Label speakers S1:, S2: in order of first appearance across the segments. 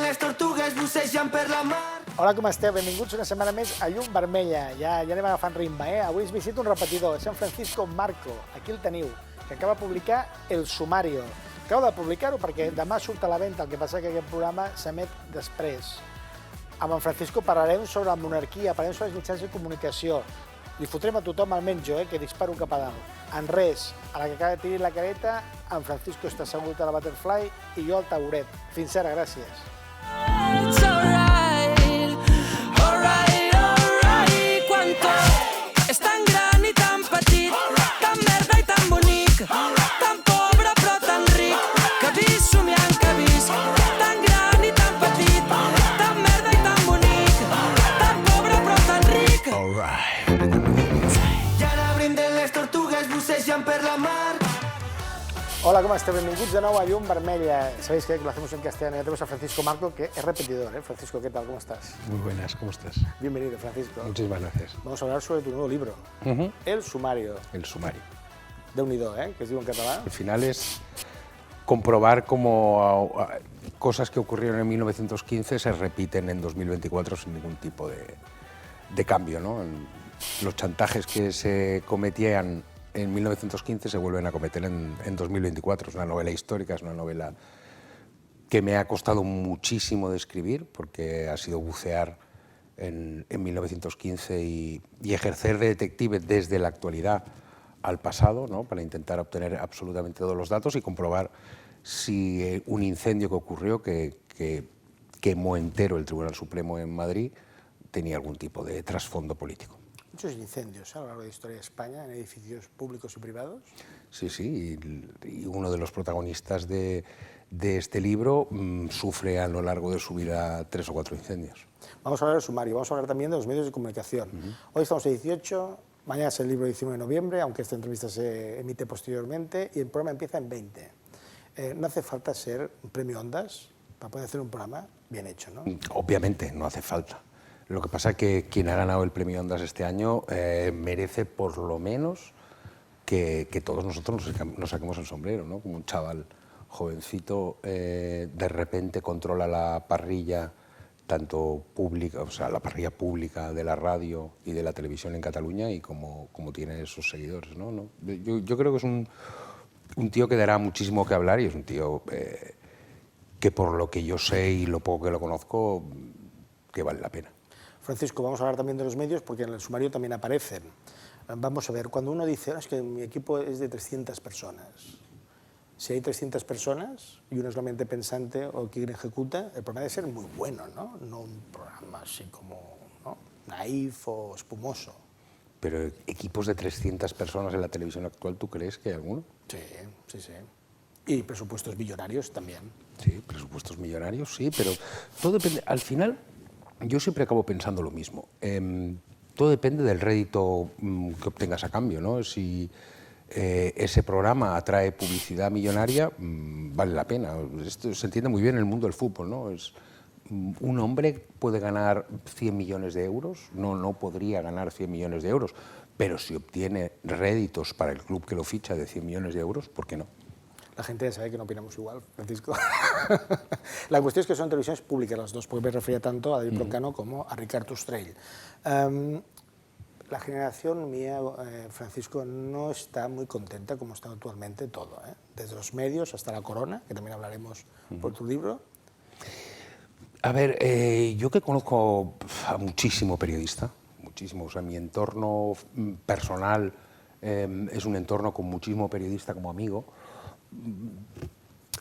S1: les tortugues bussegen per la mar.
S2: Hola, com esteu? Benvinguts una setmana més a Llum Vermella. Ja anem agafant ritme, eh? Avui ens visita un repetidor, San Francisco Marco. Aquí el teniu, que acaba de publicar El Sumario. Acabo de publicar-ho perquè demà surt a la venda, el que passa que aquest programa s'emet després. Amb en Francisco parlarem sobre la monarquia, parlarem sobre els mitjans de comunicació. Li fotrem a tothom al menjo, que disparo cap a dalt. En res, a la que acaba de tirar la careta, en Francisco està assegut a la Butterfly i jo al tauret. Fins ara, gràcies.
S3: It's alright, alright, alright. Quan tot és tan gran i tan petit, tan merda i tan bonic, tan pobre però tan ric, que visc somiant que visc, tan gran i tan petit, tan merda i tan bonic, tan pobre però tan ric.
S1: I ara brinden les tortugues bussegen per la mar.
S2: Hola, ¿cómo están? Bienvenidos de nuevo a Llum Vermella. Sabéis que lo hacemos en castellano. Ya tenemos a Francisco Marco, que es repetidor, ¿eh? Francisco, ¿qué tal? ¿Cómo estás?
S4: Muy buenas, ¿cómo estás?
S2: Bienvenido, Francisco.
S4: Muchísimas gracias.
S2: Vamos a hablar sobre tu nuevo libro, El Sumario.
S4: El sumario.
S2: Déu-n'hi-do, que es diu en català.
S4: Al final es comprobar cómo cosas que ocurrieron en 1915 se repiten en 2024 sin ningún tipo de cambio, ¿no? Los chantajes que se cometían en 1915 se vuelven a cometer en 2024. Es una novela histórica, es una novela que me ha costado muchísimo de escribir porque ha sido bucear en 1915 y ejercer de detective desde la actualidad al pasado, ¿no? Para intentar obtener absolutamente todos los datos y comprobar si un incendio que ocurrió, que quemó entero el Tribunal Supremo en Madrid, tenía algún tipo de trasfondo político.
S2: Muchos incendios a lo largo de la historia de España en edificios públicos y privados.
S4: Sí, sí, y uno de los protagonistas de este libro sufre a lo largo de su vida 3 o 4 incendios.
S2: Vamos a hablar del sumario, vamos a hablar también de los medios de comunicación. Hoy estamos a 18, mañana es el libro 19 de noviembre, aunque esta entrevista se emite posteriormente, y el programa empieza en 20. No hace falta ser un premio Ondas para poder hacer un programa bien hecho, ¿no?
S4: Obviamente, no hace falta. Lo que pasa es que quien ha ganado el premio Ondas este año merece por lo menos que todos nosotros nos saquemos el sombrero, ¿no? Como un chaval jovencito de repente controla la parrilla tanto pública, o sea, la parrilla pública de la radio y de la televisión en Cataluña y como tiene sus seguidores, ¿no? Yo creo que es un tío que dará muchísimo que hablar y es un tío que por lo que yo sé y lo poco que lo conozco, que vale la pena.
S2: Francisco, vamos a hablar también de los medios porque en el sumario también aparecen. Vamos a ver, cuando uno dice, es que mi equipo es de 300 personas, si hay 300 personas y uno es la mente pensante o quien ejecuta, el programa debe ser muy bueno, ¿no? No un programa así como, ¿no?, naif o espumoso.
S4: Pero equipos de 300 personas en la televisión actual, ¿tú crees que hay alguno?
S2: Sí, sí, sí. Y presupuestos millonarios también.
S4: Sí, presupuestos millonarios, sí, pero todo depende. Al final, yo siempre acabo pensando lo mismo. Todo depende del rédito que obtengas a cambio, ¿no? Si ese programa atrae publicidad millonaria, vale la pena. Esto se entiende muy bien en el mundo del fútbol, ¿no? Un hombre puede ganar 100 millones de euros, no podría ganar 100 millones de euros, pero si obtiene réditos para el club que lo ficha de 100 millones de euros, ¿por qué no?
S2: La gente ya sabe que no opinamos igual, Francisco. La cuestión es que son televisiones públicas las dos, porque me refería tanto a David Broncano como a Ricard Ostrell. La generación mía, Francisco, no está muy contenta como está actualmente todo, desde los medios hasta la corona, que también hablaremos por tu libro.
S4: A ver, yo que conozco a muchísimo periodista, muchísimo, o sea, mi entorno personal es un entorno con muchísimo periodista como amigo.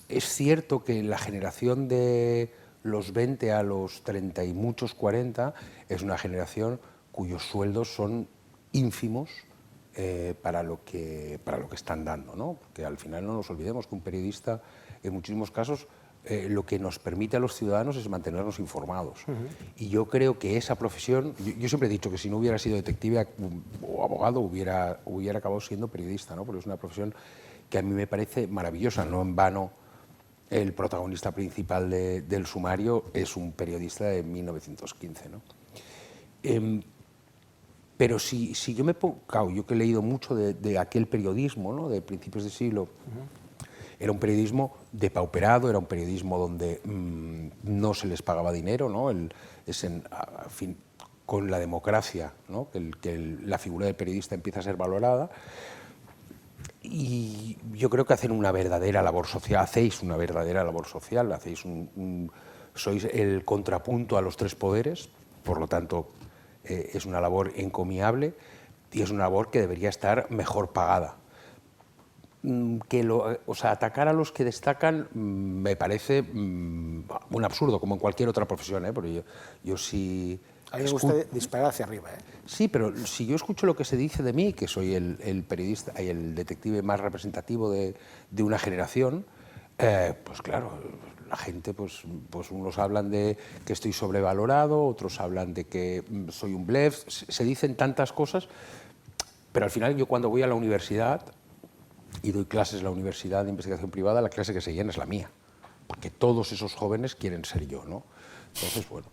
S4: Es cierto que la generación de los 20 a los 30 y muchos 40 es una generación cuyos sueldos son ínfimos para lo que están dando, ¿no? Porque al final no nos olvidemos que un periodista, en muchísimos casos, lo que nos permite a los ciudadanos es mantenernos informados. Y yo creo que esa profesión, yo siempre he dicho que si no hubiera sido detective o abogado, hubiera acabado siendo periodista, ¿no? Porque es una profesión que a mí me parece maravillosa. No en vano el protagonista principal del sumario es un periodista de 1915, ¿no? Pero si yo me pongo, claro, yo que he leído mucho de aquel periodismo, ¿no?, de principios de siglo, era un periodismo depauperado, era un periodismo donde no se les pagaba dinero, ¿no? En fin, con la democracia, ¿no? La figura del periodista empieza a ser valorada. Y yo creo que hacen una verdadera labor social, hacéis una verdadera labor social, sois el contrapunto a los tres poderes, por lo tanto es una labor encomiable y es una labor que debería estar mejor pagada. Atacar a los que destacan me parece un absurdo, como en cualquier otra profesión, porque yo sí...
S2: A mí me gusta disparar hacia arriba.
S4: Sí, pero si yo escucho lo que se dice de mí, que soy el periodista y el detective más representativo de una generación, pues claro, la gente, pues unos hablan de que estoy sobrevalorado, otros hablan de que soy un blef, se dicen tantas cosas, pero al final yo cuando voy a la universidad y doy clases en la Universidad de Investigación Privada, la clase que se llena es la mía, porque todos esos jóvenes quieren ser yo, ¿no? Entonces, bueno,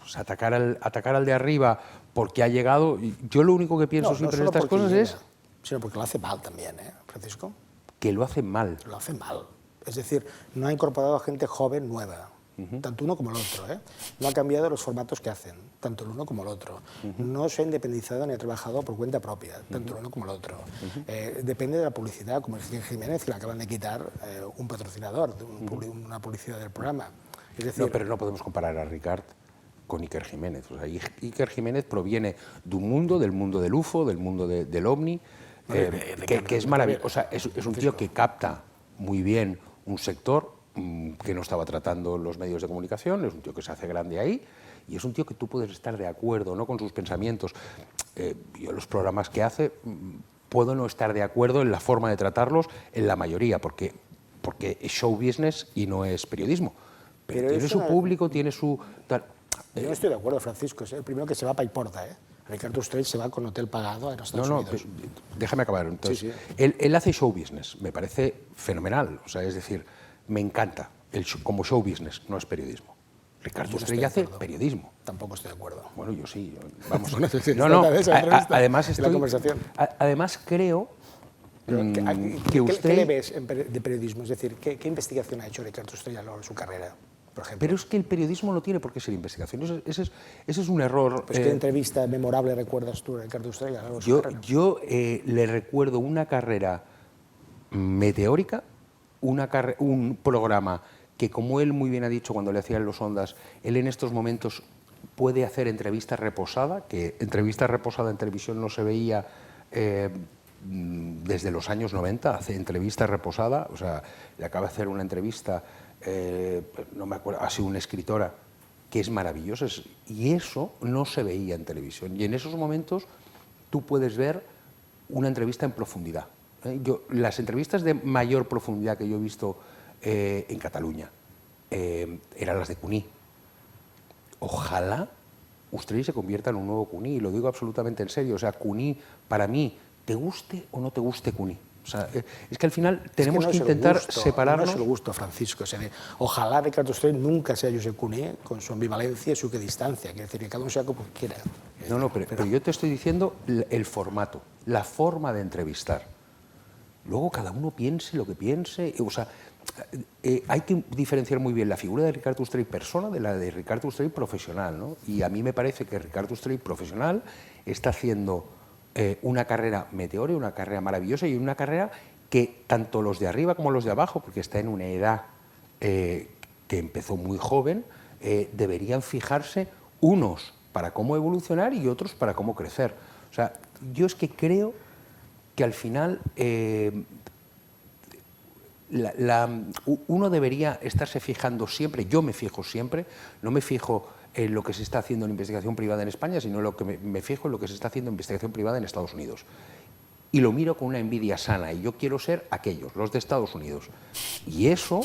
S4: pues atacar al de arriba porque ha llegado... Yo lo único que pienso siempre en estas cosas es...
S2: Sino porque lo hace mal también, Francisco.
S4: Que lo hace mal.
S2: Lo hace mal. Es decir, no ha incorporado a gente joven nueva, tanto uno como el otro. No ha cambiado los formatos que hacen, tanto el uno como el otro. No se ha independizado ni ha trabajado por cuenta propia, tanto el uno como el otro. Depende de la publicidad, como decía Jiménez, que le acaban de quitar un patrocinador, una publicidad del programa. Es decir,
S4: no, pero no podemos comparar a Ricard con Iker Jiménez. O sea, Iker Jiménez proviene de un mundo, del mundo del UFO, del mundo del OVNI, que es maravilloso. O sea, es un tío que capta muy bien un sector que no estaba tratando los medios de comunicación, es un tío que se hace grande ahí y es un tío que tú puedes estar de acuerdo, ¿no?, con sus pensamientos. Yo los programas que hace puedo no estar de acuerdo en la forma de tratarlos en la mayoría, porque es show business y no es periodismo. Pero tiene su público, tiene su...
S2: Yo no estoy de acuerdo, Francisco, es el primero que se va para Iporta, Ricardo Ostrell se va con hotel pagado a los Estados Unidos.
S4: Déjame acabar. Entonces,
S2: sí.
S4: Él hace show business, me parece fenomenal. O sea, es decir, me encanta como show business, no es periodismo. Ricardo Ostrell hace periodismo.
S2: Tampoco estoy de acuerdo.
S4: Bueno, yo sí. Vamos.
S2: Además la conversación.
S4: Además creo que usted...
S2: ¿Qué le ves de periodismo? Es decir, ¿qué investigación ha hecho Ricardo Ostrell a lo largo de su carrera? Por ejemplo.
S4: Pero es que el periodismo no tiene por qué ser investigación. Ese es un error.
S2: Pues ¿qué entrevista memorable recuerdas tú, Ricardo Ostrell?
S4: Yo le recuerdo una carrera meteórica, un programa que, como él muy bien ha dicho cuando le hacían los Ondas, él en estos momentos puede hacer entrevista reposada, que entrevista reposada en televisión no se veía desde los años 90, hace entrevista reposada, o sea, le acaba de hacer una entrevista... no me acuerdo, ha sido una escritora que es maravillosa, y eso no se veía en televisión. Y en esos momentos tú puedes ver una entrevista en profundidad. Las entrevistas de mayor profundidad que yo he visto en Cataluña eran las de Cuní. Ojalá Ostrell se convierta en un nuevo Cuní, y lo digo absolutamente en serio. O sea, Cuní, para mí, te guste o no te guste Cuní. O sea, es que al final tenemos que intentar separarnos.
S2: No es el gusto, Francisco. Ojalá Ricardo Ostrell nunca sea Josep Cuní, con su ambivalencia y su equidistancia. Quiere decir que cada uno sea como quiera.
S4: Pero yo te estoy diciendo el formato, la forma de entrevistar. Luego cada uno piense lo que piense. O sea, hay que diferenciar muy bien la figura de Ricardo Ostrell persona de la de Ricardo Ostrell profesional, ¿no? Y a mí me parece que Ricardo Ostrell profesional está haciendo una carrera meteórica, una carrera maravillosa, y una carrera que tanto los de arriba como los de abajo, porque está en una edad que empezó muy joven, deberían fijarse unos para cómo evolucionar y otros para cómo crecer. O sea, yo es que creo que al final uno debería estarse fijando siempre, yo me fijo siempre, no me fijo en lo que se está haciendo en investigación privada en España, sino lo que me fijo en lo que se está haciendo en investigación privada en Estados Unidos. Y lo miro con una envidia sana, y yo quiero ser aquellos, los de Estados Unidos. Y eso,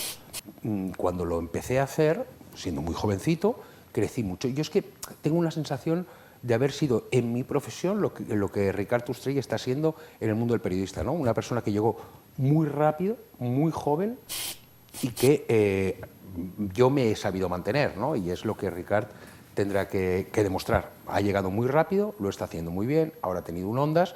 S4: cuando lo empecé a hacer, siendo muy jovencito, crecí mucho. Yo es que tengo una sensación de haber sido en mi profesión lo que Ricardo Ostrell está siendo en el mundo del periodista, ¿no? Una persona que llegó muy rápido, muy joven, y que yo me he sabido mantener, ¿no? Y es lo que Ricard tendrá que demostrar. Ha llegado muy rápido, lo está haciendo muy bien, ahora ha tenido un Ondas,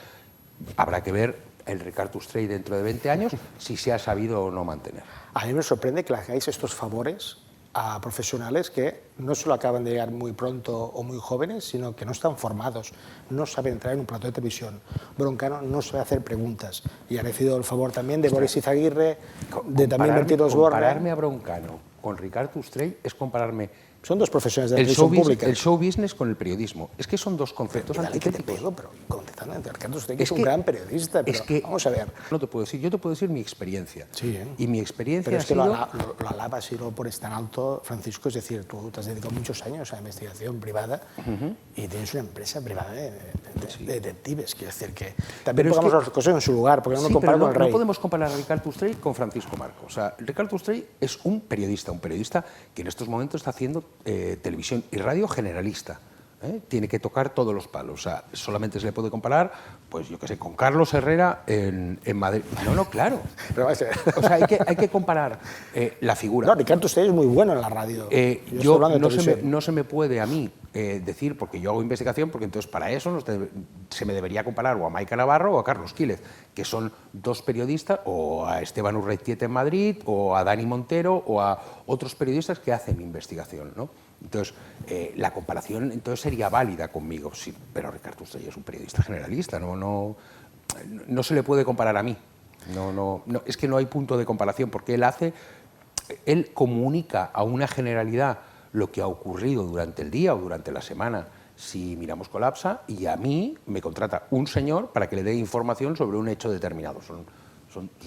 S4: habrá que ver el Ricardo Ostrell dentro de 20 años si se ha sabido o no mantener.
S2: A mí me sorprende que le hagáis estos favores a profesionales que no solo acaban de llegar muy pronto o muy jóvenes, sino que no están formados, no saben entrar en un plató de televisión. Broncano no sabe hacer preguntas y ha recibido el favor también de Boris Izaguirre, de también Bertín Osborne.
S4: Compararme a Broncano con Ricard Ustrell es compararme
S2: Son dos profesiones de la televisión pública.
S4: el show business con el periodismo. Es que son dos conceptos antitéticos.
S2: Pero contestando, Ricard Ustrell es un gran periodista, pero vamos a ver.
S4: No te puedo decir, yo te puedo decir mi experiencia.
S2: Sí,
S4: Y mi experiencia
S2: pero es que
S4: ha sido...
S2: lo alabas y lo pones tan alto, Francisco, es decir, tú te has dedicado muchos años a la investigación privada y tienes una empresa privada de detectives, quiero decir que también pongamos las cosas en su lugar, porque no
S4: Sí,
S2: lo compara
S4: pero
S2: con el rey.
S4: no podemos comparar a Ricard Ustrell con Francisco Marco. O sea, Ricard Ustrell es un periodista que en estos momentos está haciendo televisión y radio generalista. Tiene que tocar todos los palos. O sea, solamente se le puede comparar, pues yo qué sé, con Carlos Herrera en Madrid. No, claro.
S2: Pero va a ser.
S4: O sea, hay que comparar la figura.
S2: No, Ricard Ustrell es muy bueno en la radio.
S4: Yo no se me puede a mí decir, porque yo hago investigación, porque entonces para eso se me debería comparar o a Maika Navarro o a Carlos Quílez, que son dos periodistas, o a Esteban Urreitieta en Madrid, o a Dani Montero, o a otros periodistas que hacen investigación, ¿no? Entonces, la comparación entonces sería válida conmigo, sí, pero Ricard Ustrell es un periodista generalista, no se le puede comparar a mí. Es que no hay punto de comparación, porque él comunica a una generalidad lo que ha ocurrido durante el día o durante la semana, si Miramos Colapsa, y a mí me contrata un señor para que le dé información sobre un hecho determinado. Son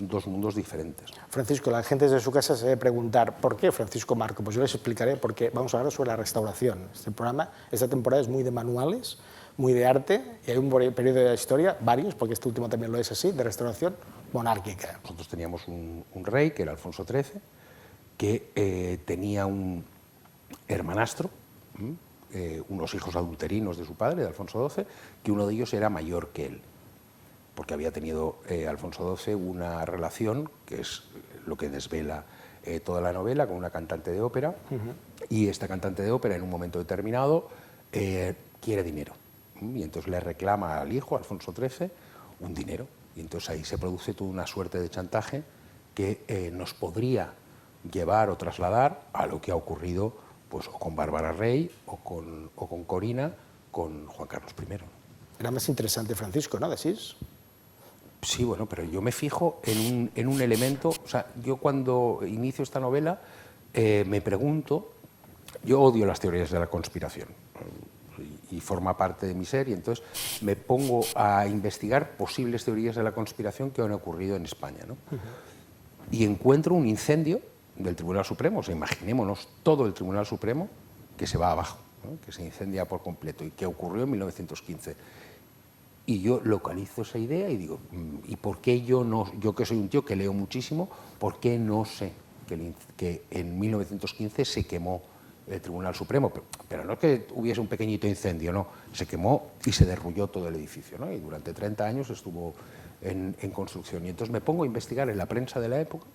S4: dos mundos diferentes.
S2: Francisco, la gente desde su casa se debe preguntar ¿por qué Francisco Marco? Pues yo les explicaré por qué. Vamos a hablar sobre la restauración. Este programa, esta temporada es muy de manuales, muy de arte, y hay un periodo de la historia, varios, porque este último también lo es así, de restauración monárquica.
S4: Nosotros teníamos un rey, que era Alfonso XIII, que tenía un hermanastro, unos hijos adulterinos de su padre, de Alfonso XII, que uno de ellos era mayor que él, porque había tenido Alfonso XII una relación, que es lo que desvela toda la novela, con una cantante de ópera, y esta cantante de ópera en un momento determinado quiere dinero, y entonces le reclama al hijo, Alfonso XIII, un dinero, y entonces ahí se produce toda una suerte de chantaje que nos podría llevar o trasladar a lo que ha ocurrido pues, o con Bárbara Rey o con Corina, con Juan Carlos I.
S2: Era más interesante Francisco, ¿no? ¿Decís?
S4: Sí, bueno, pero yo me fijo en un elemento. O sea, yo cuando inicio esta novela me pregunto, yo odio las teorías de la conspiración y forma parte de mi ser, y entonces me pongo a investigar posibles teorías de la conspiración que han ocurrido en España, ¿no? Y encuentro un incendio del Tribunal Supremo, o sea, imaginémonos todo el Tribunal Supremo que se va abajo, ¿no? Que se incendia por completo, y que ocurrió en 1915. Y yo localizo esa idea y digo, ¿y por qué yo que soy un tío que leo muchísimo, por qué no sé que en 1915 se quemó el Tribunal Supremo? Pero no que hubiese un pequeñito incendio, no, se quemó y se derrulló todo el edificio, ¿no? Y durante 30 años estuvo en construcción. Y entonces me pongo a investigar en la prensa de la época,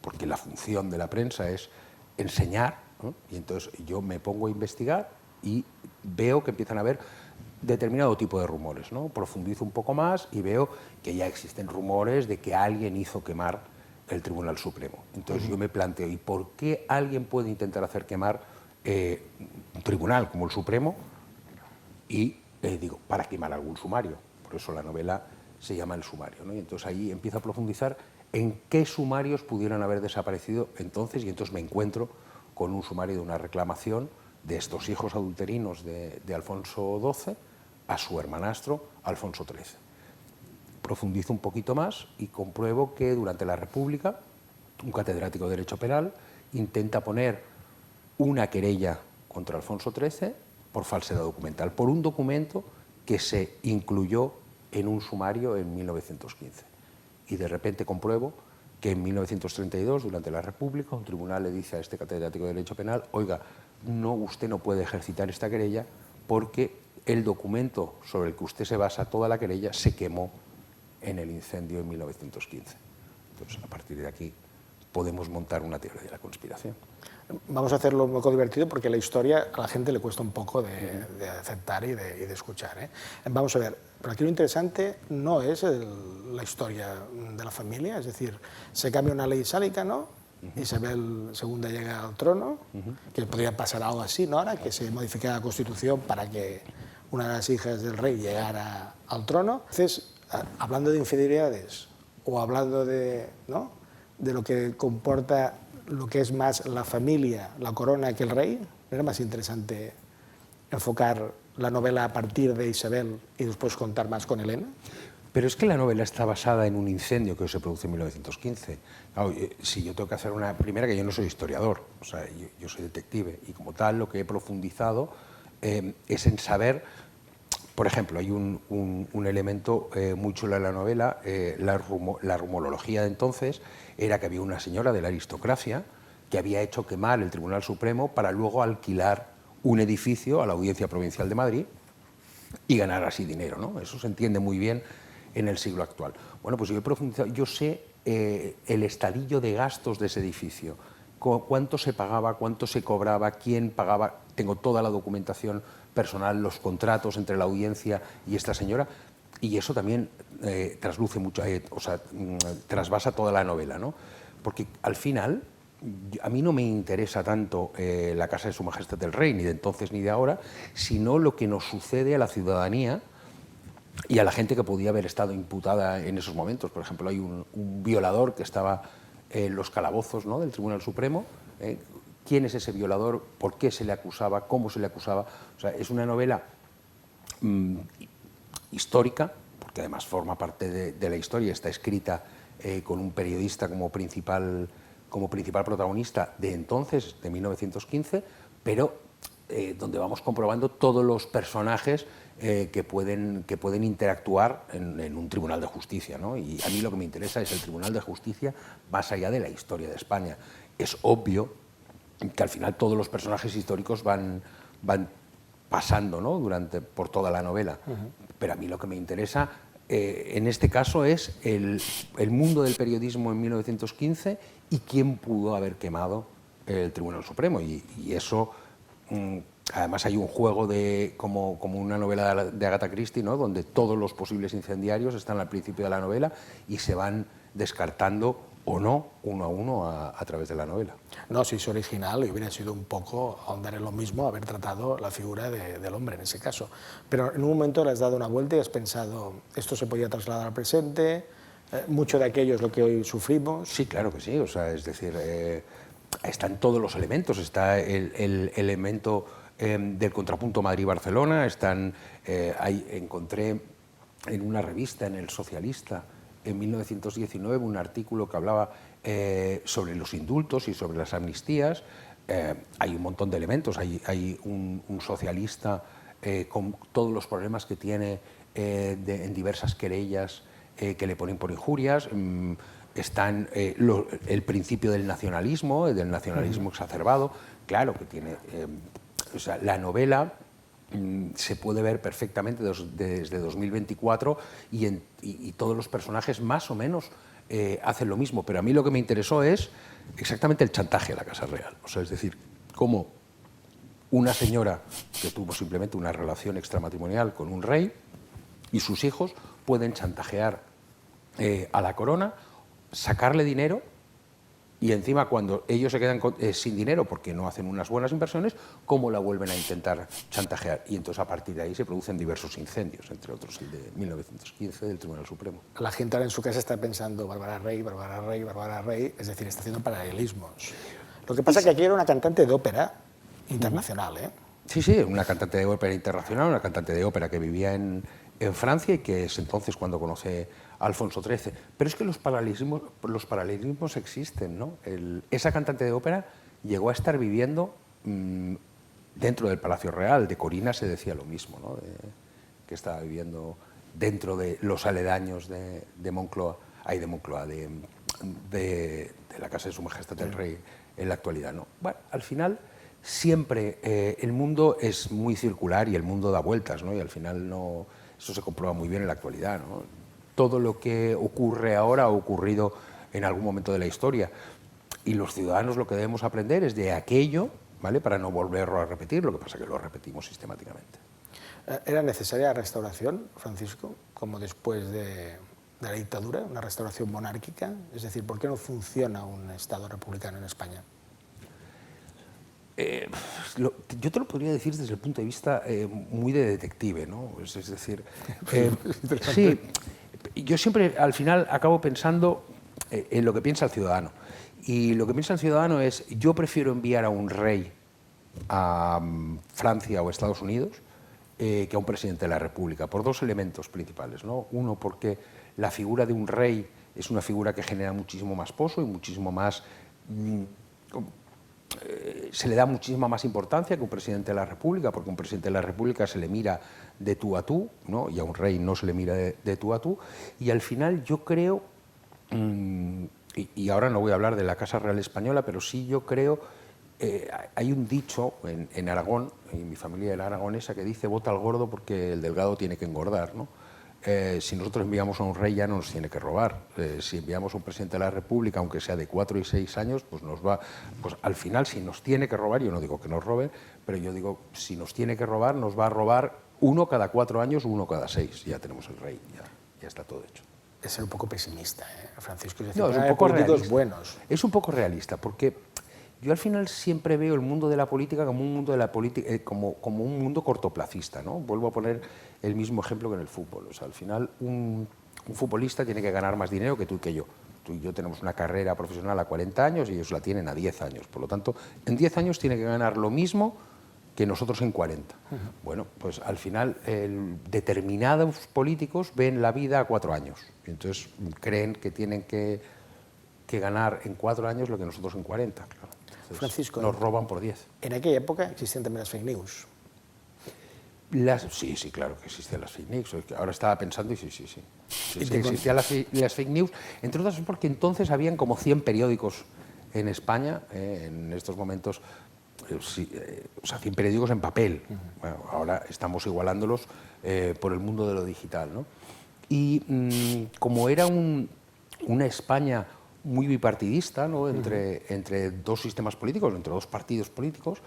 S4: porque la función de la prensa es enseñar, ¿no? Y entonces yo me pongo a investigar y veo que empiezan a haber determinado tipo de rumores, ¿no? Profundizo un poco más y veo que ya existen rumores de que alguien hizo quemar el Tribunal Supremo. Entonces yo me planteo, ¿y por qué alguien puede intentar hacer quemar un tribunal como el Supremo? Y digo, para quemar algún sumario. Por eso la novela se llama El Sumario, ¿no? Y entonces ahí empiezo a profundizar en qué sumarios pudieran haber desaparecido entonces, y entonces me encuentro con un sumario de una reclamación de estos hijos adulterinos de Alfonso XII a su hermanastro Alfonso XIII. Profundizo un poquito más y compruebo que durante la República un catedrático de Derecho Penal intenta poner una querella contra Alfonso XIII por falsedad documental, por un documento que se incluyó en un sumario en 1915. Y de repente compruebo que en 1932, durante la República, un tribunal le dice a este catedrático de Derecho Penal, oiga, usted no puede ejercitar esta querella porque el documento sobre el que usted se basa toda la querella se quemó en el incendio en 1915. Entonces, a partir de aquí, podemos montar una teoría de la conspiración.
S2: Vamos a hacerlo un poco divertido porque la historia a la gente le cuesta un poco de aceptar y de escuchar, ¿eh? Vamos a ver, pero aquí lo interesante no es la historia de la familia, es decir, se cambia una ley sálica, ¿no? Isabel II llega al trono, que podría pasar algo así, ¿no? Ahora que se modifica la Constitución para que una de las hijas del rey llegara al trono. Entonces, hablando de infidelidades o hablando de, ¿no?, de lo que comporta lo que es más la familia, la corona que el rey, ¿era más interesante enfocar la novela a partir de Isabel y después contar más con Helena?
S4: Pero es que la novela está basada en un incendio que se produce en 1915. Claro, si yo tengo que hacer una... Primera, que yo no soy historiador, o sea, yo soy detective, y como tal lo que he profundizado es en saber... Por ejemplo, hay un elemento muy chulo en la novela, la rumorología de entonces era que había una señora de la aristocracia que había hecho quemar el Tribunal Supremo para luego alquilar un edificio a la Audiencia Provincial de Madrid y ganar así dinero, ¿no? Eso se entiende muy bien en el siglo actual. Bueno, pues yo he profundizado, yo sé el estadillo de gastos de ese edificio, cuánto se pagaba, cuánto se cobraba, quién pagaba, tengo toda la documentación personal, los contratos entre la audiencia y esta señora, y eso también trasluce mucho, o sea, trasvasa toda la novela, ¿no? Porque al final a mí no me interesa tanto la casa de Su Majestad el Rey, ni de entonces ni de ahora, sino lo que nos sucede a la ciudadanía y a la gente que podía haber estado imputada en esos momentos. Por ejemplo, hay un violador que estaba en los calabozos, ¿no?, del Tribunal Supremo. ¿Quién es ese violador? ¿Por qué se le acusaba? ¿Cómo se le acusaba? O sea, es una novela histórica, porque además forma parte de la historia, está escrita con un periodista como principal protagonista de entonces, de 1915, pero donde vamos comprobando todos los personajes que pueden interactuar en un tribunal de justicia, ¿no? Y a mí lo que me interesa es el Tribunal de Justicia más allá de la historia de España. Es obvio que al final todos los personajes históricos van pasando, ¿no?, por toda la novela, pero a mí lo que me interesa en este caso es el mundo del periodismo en 1915 y quién pudo haber quemado el Tribunal Supremo, y eso... Además hay un juego como una novela de Agatha Christie, ¿no?, donde todos los posibles incendiarios están al principio de la novela y se van descartando o no, uno a uno, a través de la novela.
S2: No, si es original, hubiera sido un poco ahondar en lo mismo, haber tratado la figura del hombre en ese caso. Pero en un momento le has dado una vuelta y has pensado, esto se podía trasladar al presente, mucho de aquello es lo que hoy sufrimos.
S4: Sí, claro que sí, o sea, es decir, están todos los elementos, está el elemento del contrapunto Madrid-Barcelona, encontré en una revista, en El Socialista, en 1919, un artículo que hablaba sobre los indultos y sobre las amnistías. Hay un montón de elementos, hay un socialista con todos los problemas que tiene en diversas querellas que le ponen por injurias. Están el principio del nacionalismo exacerbado, claro que tiene... o sea, la novela se puede ver perfectamente desde 2024 y todos los personajes más o menos hacen lo mismo, pero a mí lo que me interesó es exactamente el chantaje a la Casa Real, o sea, es decir, cómo una señora que tuvo simplemente una relación extramatrimonial con un rey y sus hijos pueden chantajear a la corona, sacarle dinero, y encima cuando ellos se quedan sin dinero porque no hacen unas buenas inversiones, ¿cómo la vuelven a intentar chantajear? Y entonces a partir de ahí se producen diversos incendios, entre otros el de 1915 del Tribunal Supremo.
S2: La gente ahora en su casa está pensando Bárbara Rey, Bárbara Rey, Bárbara Rey, es decir, está haciendo paralelismos. Lo que pasa es que aquí era una cantante de ópera internacional, ¿eh?
S4: Sí, sí, una cantante de ópera internacional, una cantante de ópera que vivía en Francia y que es entonces cuando conoce a Alfonso XIII. Pero es que los paralelismos existen, ¿no? Esa cantante de ópera llegó a estar viviendo dentro del Palacio Real. De Corina se decía lo mismo, ¿no? Que estaba viviendo dentro de los aledaños de Moncloa, de la casa de Su Majestad el Rey en la actualidad, ¿no? Bueno, al final siempre el mundo es muy circular y el mundo da vueltas, ¿no? Y al final eso se comprueba muy bien en la actualidad, ¿no? Todo lo que ocurre ahora ha ocurrido en algún momento de la historia, y los ciudadanos lo que debemos aprender es de aquello, ¿vale?, para no volverlo a repetir. Lo que pasa es que lo repetimos sistemáticamente.
S2: ¿Era necesaria la restauración, Francisco, como después de de la dictadura, una restauración monárquica? Es decir, ¿por qué no funciona un Estado republicano en España?
S4: Yo te lo podría decir desde el punto de vista muy de detective, ¿no? Es decir, sí, yo siempre al final acabo pensando en lo que piensa el ciudadano. Y lo que piensa el ciudadano es, yo prefiero enviar a un rey a Francia o Estados Unidos que a un presidente de la República, por dos elementos principales, ¿no? Uno, porque la figura de un rey es una figura que genera muchísimo más poso y muchísimo más... se le da muchísima más importancia que un presidente de la República, porque un presidente de la República se le mira de tú a tú, ¿no? Y a un rey no se le mira de tú a tú. Y al final yo creo, y ahora no voy a hablar de la Casa Real Española, pero sí yo creo, hay un dicho en Aragón, y mi familia era aragonesa, que dice: vota al gordo porque el delgado tiene que engordar, ¿no? Si nosotros enviamos a un rey ya no nos tiene que robar. Si enviamos a un presidente de la República, aunque sea de 4 y 6 años, pues nos va, pues al final si nos tiene que robar, yo no digo que nos robe, pero yo digo, si nos tiene que robar, nos va a robar uno cada 4 años, uno cada 6. Ya tenemos el rey, ya está todo hecho.
S2: Es ser un poco pesimista, Francisco. Es decir,
S4: No, es un poco
S2: políticos
S4: realista.
S2: buenos.
S4: Es un poco realista, porque yo al final siempre veo el mundo de la política como un mundo de la política, como un mundo cortoplacista, ¿no? Vuelvo a poner el mismo ejemplo que en el fútbol. O sea, al final un futbolista tiene que ganar más dinero que tú y que yo. Tú y yo tenemos una carrera profesional a 40 años y ellos la tienen a 10 años. Por lo tanto, en 10 años tiene que ganar lo mismo que nosotros en 40. Bueno, pues al final determinados políticos ven la vida a 4 años. Y entonces creen que tienen que ganar en 4 años lo que nosotros en 40. Claro. Entonces,
S2: Francisco,
S4: nos roban por 10.
S2: En aquella época existían también las fake news.
S4: Sí, claro que existían las fake news. Ahora estaba pensando y sí. Existían las fake news, entre otras porque entonces habían como 100 periódicos en España, en estos momentos, o sea, 100 periódicos en papel. Bueno, ahora estamos igualándolos por el mundo de lo digital, ¿no? Y como era una España muy bipartidista, ¿no? entre dos sistemas políticos, entre dos partidos políticos,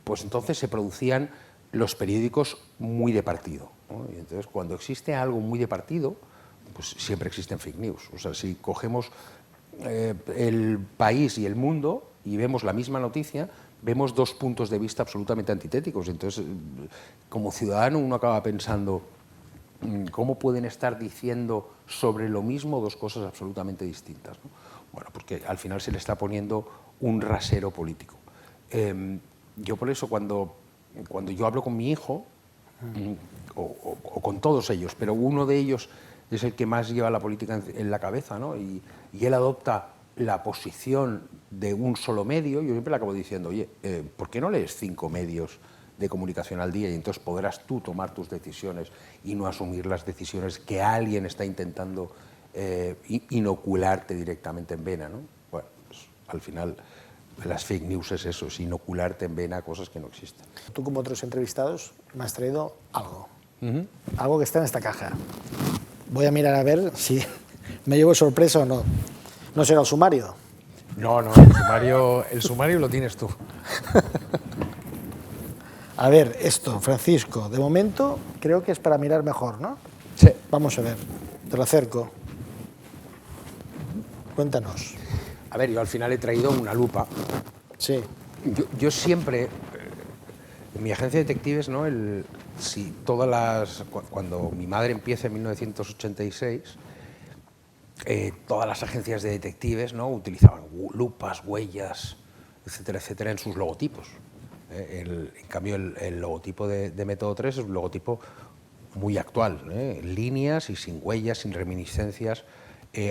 S4: pues entonces se producían los periódicos muy de partido, ¿no? Y entonces cuando existe algo muy de partido, pues siempre existen fake news. O sea, si cogemos el país y el mundo y vemos la misma noticia, vemos dos puntos de vista absolutamente antitéticos. Entonces, como ciudadano uno acaba pensando, ¿cómo pueden estar diciendo sobre lo mismo dos cosas absolutamente distintas, ¿no? Bueno, porque al final se le está poniendo un rasero político. Yo por eso cuando yo hablo con mi hijo, o con todos ellos, pero uno de ellos es el que más lleva la política en la cabeza, ¿no? Y él adopta la posición de un solo medio, yo siempre le acabo diciendo, oye, ¿por qué no lees 5 medios de comunicación al día y entonces podrás tú tomar tus decisiones y no asumir las decisiones que alguien está intentando inocularte directamente en vena, ¿no? Bueno, pues, al final las fake news es eso, es inocularte en vena cosas que no existen.
S2: Tú, como otros entrevistados, me has traído algo. Algo que está en esta caja. Voy a mirar a ver si me llevo sorpresa o no. ¿No será el sumario?
S5: No, el sumario lo tienes tú.
S2: A ver, esto, Francisco, de momento creo que es para mirar mejor, ¿no?
S4: Sí.
S2: Vamos a ver, te lo acerco. Cuéntanos.
S4: A ver, yo al final he traído una lupa.
S2: Sí.
S4: Yo siempre, en mi agencia de detectives, ¿no? Cuando mi madre empieza en 1986, todas las agencias de detectives, ¿no? Utilizaban lupas, huellas, etcétera, en sus logotipos. En cambio, el logotipo de Método 3 es un logotipo muy actual, líneas y sin huellas, sin reminiscencias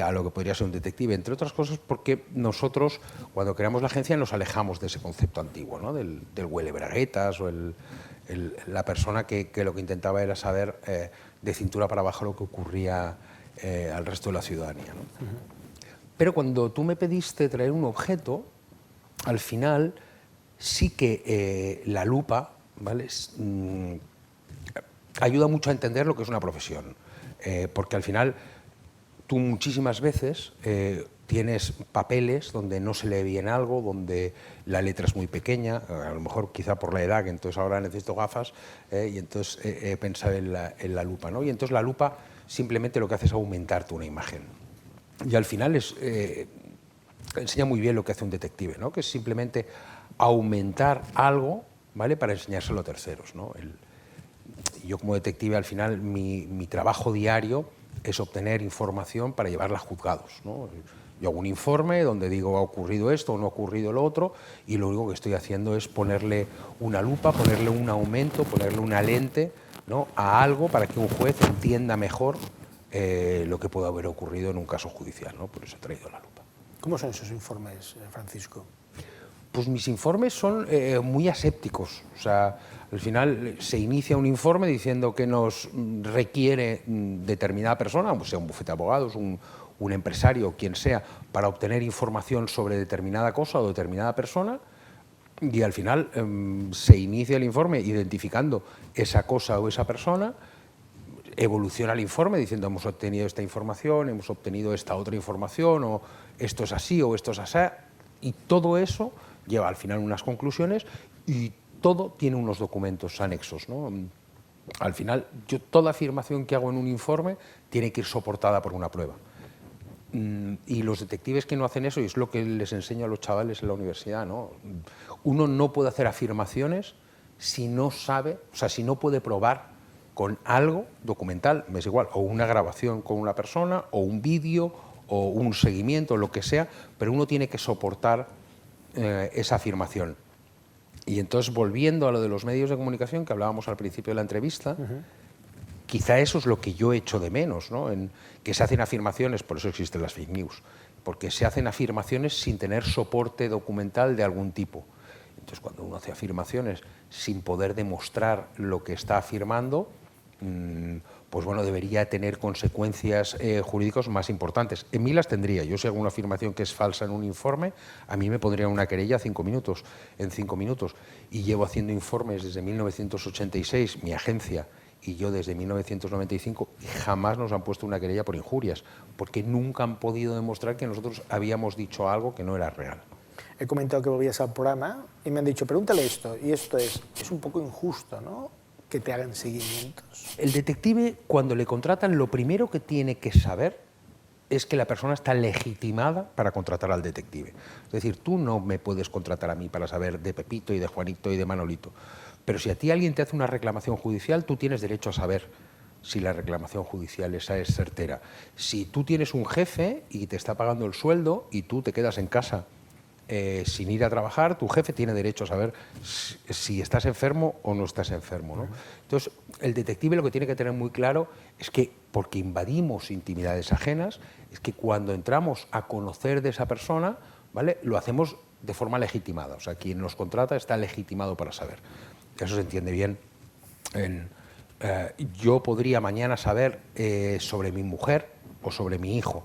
S4: a lo que podría ser un detective, entre otras cosas porque nosotros, cuando creamos la agencia, nos alejamos de ese concepto antiguo, ¿no? del huele braguetas o la persona que lo que intentaba era saber de cintura para abajo lo que ocurría al resto de la ciudadanía, ¿no? Pero cuando tú me pediste traer un objeto, al final sí que la lupa, ¿vale? Ayuda mucho a entender lo que es una profesión, porque al final tú muchísimas veces tienes papeles donde no se lee bien algo, donde la letra es muy pequeña, a lo mejor quizá por la edad, que entonces ahora necesito gafas, y entonces he pensado en la lupa, ¿no? Y entonces la lupa simplemente lo que hace es aumentarte una imagen. Y al final enseña muy bien lo que hace un detective, ¿no? Que es simplemente aumentar algo, ¿vale?, para enseñárselo a terceros, ¿no? Yo como detective, al final, mi trabajo diario es obtener información para llevarla a juzgados, ¿no? Yo hago un informe donde digo ha ocurrido esto o no ha ocurrido lo otro, y lo único que estoy haciendo es ponerle una lupa, ponerle un aumento, ponerle una lente, ¿no?, a algo para que un juez entienda mejor lo que puede haber ocurrido en un caso judicial, ¿no? Por eso he traído la lupa.
S2: ¿Cómo son esos informes, Francisco?
S4: Pues mis informes son muy asépticos. O sea, al final se inicia un informe diciendo que nos requiere determinada persona, o sea, un bufete de abogados, un empresario, quien sea, para obtener información sobre determinada cosa o determinada persona, y al final se inicia el informe identificando esa cosa o esa persona, evoluciona el informe diciendo hemos obtenido esta información, hemos obtenido esta otra información, o esto es así o esto es así, y todo eso lleva al final unas conclusiones y todo tiene unos documentos anexos, ¿no? Al final, toda afirmación que hago en un informe tiene que ir soportada por una prueba. Y los detectives que no hacen eso, y es lo que les enseño a los chavales en la universidad, ¿no? Uno no puede hacer afirmaciones si no sabe, o sea, si no puede probar con algo documental, me es igual, o una grabación con una persona, o un vídeo, o un seguimiento, lo que sea, pero uno tiene que soportar esa afirmación. Y entonces, volviendo a lo de los medios de comunicación que hablábamos al principio de la entrevista, quizá eso es lo que yo echo de menos, ¿no? Que se hacen afirmaciones, por eso existen las fake news, porque se hacen afirmaciones sin tener soporte documental de algún tipo. Entonces, cuando uno hace afirmaciones sin poder demostrar lo que está afirmando, pues bueno, debería tener consecuencias jurídicas más importantes. En mí las tendría. Yo, si hago una afirmación que es falsa en un informe, a mí me pondrían una querella en 5 minutos. Y llevo haciendo informes desde 1986, mi agencia, y yo desde 1995, y jamás nos han puesto una querella por injurias, porque nunca han podido demostrar que nosotros habíamos dicho algo que no era real.
S2: He comentado que volvías al programa y me han dicho, pregúntale esto, y esto es un poco injusto, ¿no?, que te hagan seguimientos.
S4: El detective, cuando le contratan, lo primero que tiene que saber es que la persona está legitimada para contratar al detective. Es decir, tú no me puedes contratar a mí para saber de Pepito y de Juanito y de Manolito, pero si a ti alguien te hace una reclamación judicial, tú tienes derecho a saber si la reclamación judicial esa es certera. Si tú tienes un jefe y te está pagando el sueldo y tú te quedas en casa sin ir a trabajar, tu jefe tiene derecho a saber si estás enfermo o no estás enfermo, ¿no? Entonces, el detective lo que tiene que tener muy claro es que, porque invadimos intimidades ajenas, es que cuando entramos a conocer de esa persona, ¿vale?, lo hacemos de forma legitimada. O sea, quien nos contrata está legitimado para saber. Eso se entiende bien. Yo podría mañana saber sobre mi mujer o sobre mi hijo,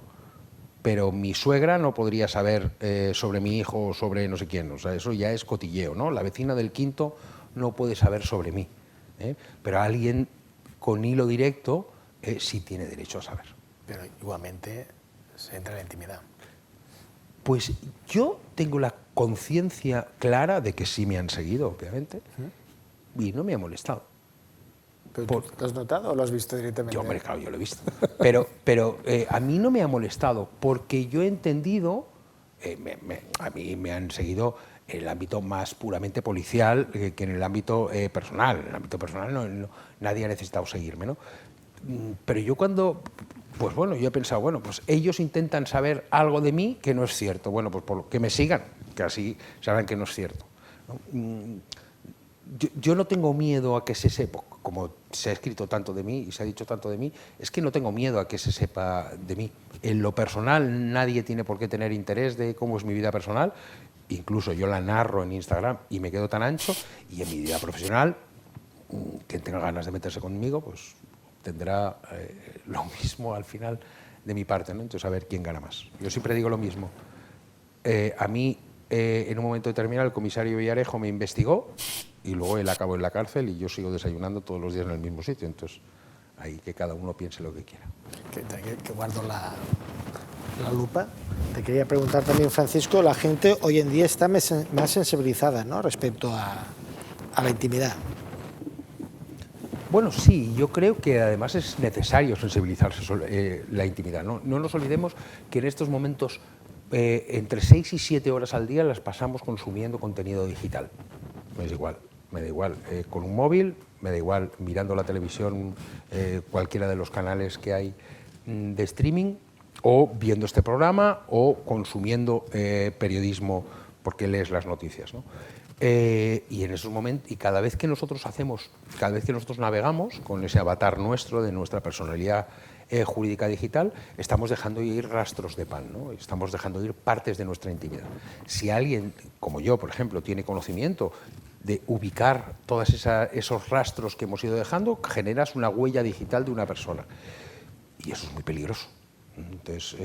S4: pero mi suegra no podría saber sobre mi hijo o sobre no sé quién. O sea, eso ya es cotilleo, ¿no? La vecina del quinto no puede saber sobre mí, pero alguien con hilo directo sí tiene derecho a saber.
S2: Pero igualmente se entra en la intimidad.
S4: Pues yo tengo la conciencia clara de que sí me han seguido, obviamente, y no me ha molestado.
S2: ¿Pero ¿Lo has notado o lo has visto directamente?
S4: Yo, hombre, claro, yo lo he visto. Pero a mí no me ha molestado, porque yo he entendido, a mí me han seguido en el ámbito más puramente policial que en el ámbito personal. En el ámbito personal nadie ha necesitado seguirme, ¿no? Pero yo pues bueno, yo he pensado, bueno, pues ellos intentan saber algo de mí que no es cierto. Bueno, pues que me sigan, que así sabrán que no es cierto, ¿no? Yo no tengo miedo a que se sepa, como se ha escrito tanto de mí y se ha dicho tanto de mí, es que no tengo miedo a que se sepa de mí. En lo personal nadie tiene por qué tener interés de cómo es mi vida personal, incluso yo la narro en Instagram y me quedo tan ancho, y en mi vida profesional, quien tenga ganas de meterse conmigo, pues tendrá lo mismo al final de mi parte, ¿no? Entonces, a ver quién gana más. Yo siempre digo lo mismo. A mí, en un momento determinado, el comisario Villarejo me investigó, y luego él acabó en la cárcel y yo sigo desayunando todos los días en el mismo sitio. Entonces, ahí que cada uno piense lo que quiera.
S2: Que guardo la lupa. Te quería preguntar también, Francisco, la gente hoy en día está más sensibilizada, ¿no?, respecto a la intimidad.
S4: Bueno, sí, yo creo que además es necesario sensibilizarse sobre la intimidad, ¿no? No nos olvidemos que en estos momentos entre 6 y 7 horas al día las pasamos consumiendo contenido digital. Me da igual con un móvil, me da igual mirando la televisión, cualquiera de los canales que hay de streaming, o viendo este programa, o consumiendo periodismo porque lees las noticias, ¿no? Y en esos momentos, y cada vez que nosotros navegamos con ese avatar nuestro, de nuestra personalidad jurídica digital, estamos dejando ir rastros de pan, ¿no? Estamos dejando ir partes de nuestra intimidad. Si alguien, como yo, por ejemplo, tiene conocimiento de ubicar todos esos rastros que hemos ido dejando, generas una huella digital de una persona. Y eso es muy peligroso. Entonces,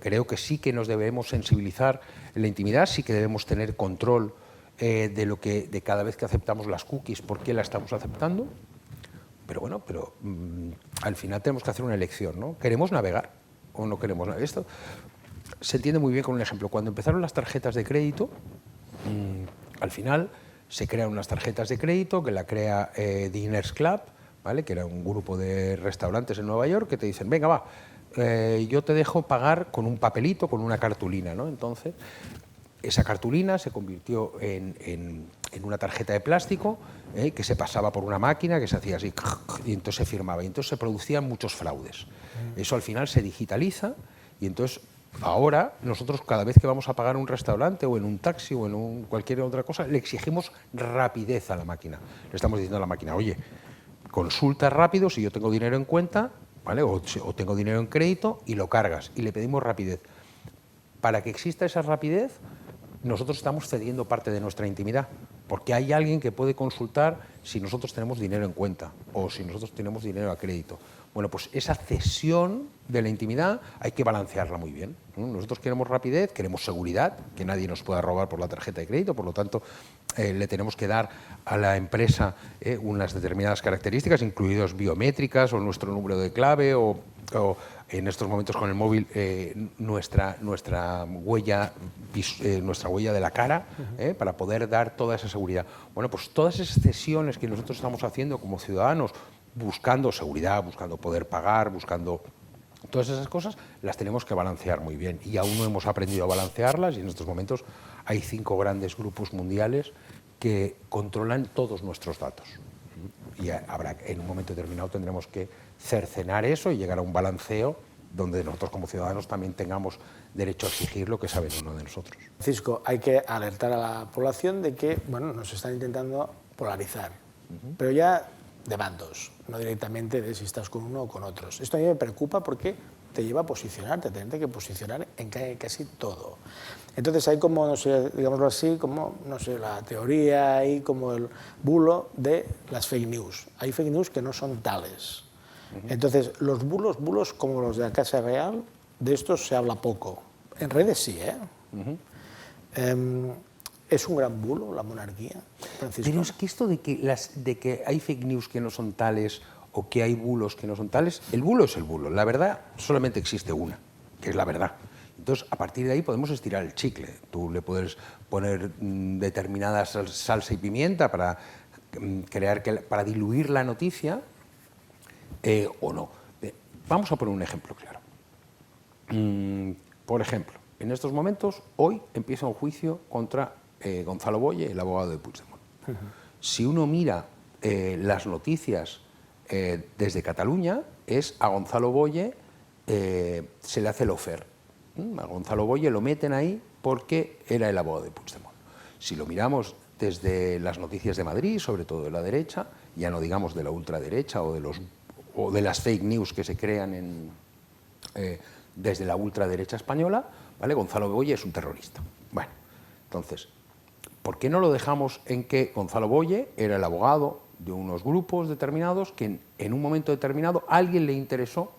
S4: creo que sí que nos debemos sensibilizar en la intimidad, sí que debemos tener control de cada vez que aceptamos las cookies, por qué la estamos aceptando, pero bueno, al final tenemos que hacer una elección, ¿no? ¿Queremos navegar o no queremos navegar? Esto se entiende muy bien con un ejemplo. Cuando empezaron las tarjetas de crédito, al final se crean unas tarjetas de crédito que la crea Diners Club, ¿vale?, que era un grupo de restaurantes en Nueva York que te dicen, venga, va, yo te dejo pagar con un papelito, con una cartulina, ¿no? Entonces, esa cartulina se convirtió en una tarjeta de plástico que se pasaba por una máquina, que se hacía así, y entonces se firmaba, y entonces se producían muchos fraudes. Eso al final se digitaliza, y entonces ahora nosotros cada vez que vamos a pagar en un restaurante o en un taxi o en cualquier otra cosa, le exigimos rapidez a la máquina. Le estamos diciendo a la máquina, oye, consulta rápido si yo tengo dinero en cuenta, ¿vale?, o tengo dinero en crédito, y lo cargas, y le pedimos rapidez. Para que exista esa rapidez, nosotros estamos cediendo parte de nuestra intimidad, porque hay alguien que puede consultar si nosotros tenemos dinero en cuenta o si nosotros tenemos dinero a crédito. Bueno, pues esa cesión de la intimidad hay que balancearla muy bien, ¿no? Nosotros queremos rapidez, queremos seguridad, que nadie nos pueda robar por la tarjeta de crédito, por lo tanto, le tenemos que dar a la empresa unas determinadas características, incluidas biométricas o nuestro número de clave o en estos momentos con el móvil nuestra huella de la cara, para poder dar toda esa seguridad. Bueno, pues todas esas cesiones que nosotros estamos haciendo como ciudadanos, buscando seguridad, buscando poder pagar, buscando todas esas cosas, las tenemos que balancear muy bien, y aún no hemos aprendido a balancearlas, y en estos momentos hay 5 grandes grupos mundiales que controlan todos nuestros datos. Y en un momento determinado tendremos que cercenar eso y llegar a un balanceo donde nosotros como ciudadanos también tengamos derecho a exigir lo que sabe uno de nosotros.
S2: Francisco, hay que alertar a la población de que, bueno, nos están intentando polarizar, pero ya de bandos, no directamente de si estás con uno o con otros. Esto a mí me preocupa porque te lleva a posicionarte, tenerte que posicionar en casi todo. Entonces hay como, no sé, digámoslo así, como, no sé, la teoría y como el bulo de las fake news. Hay fake news que no son tales. Entonces, los bulos como los de la Casa Real, de estos se habla poco. En redes sí, ¿eh? ¿Es un gran bulo la monarquía, Francisco?
S4: Pero es que esto de que hay fake news que no son tales o que hay bulos que no son tales, el bulo es el bulo. La verdad solamente existe una, que es la verdad. Entonces, a partir de ahí podemos estirar el chicle. Tú le puedes poner determinada salsa y pimienta para para diluir la noticia, o no. Vamos a poner un ejemplo claro. Por ejemplo, en estos momentos, hoy empieza un juicio contra Gonzalo Boye, el abogado de Puigdemont. Si uno mira las noticias desde Cataluña, es a Gonzalo Boye se le hace el ofer. A Gonzalo Boye lo meten ahí porque era el abogado de Puigdemont. Si lo miramos desde las noticias de Madrid, sobre todo de la derecha, ya no digamos de la ultraderecha o de las fake news que se crean desde la ultraderecha española, ¿vale? Gonzalo Boye es un terrorista. Bueno, entonces, ¿por qué no lo dejamos en que Gonzalo Boye era el abogado de unos grupos determinados que en un momento determinado a alguien le interesó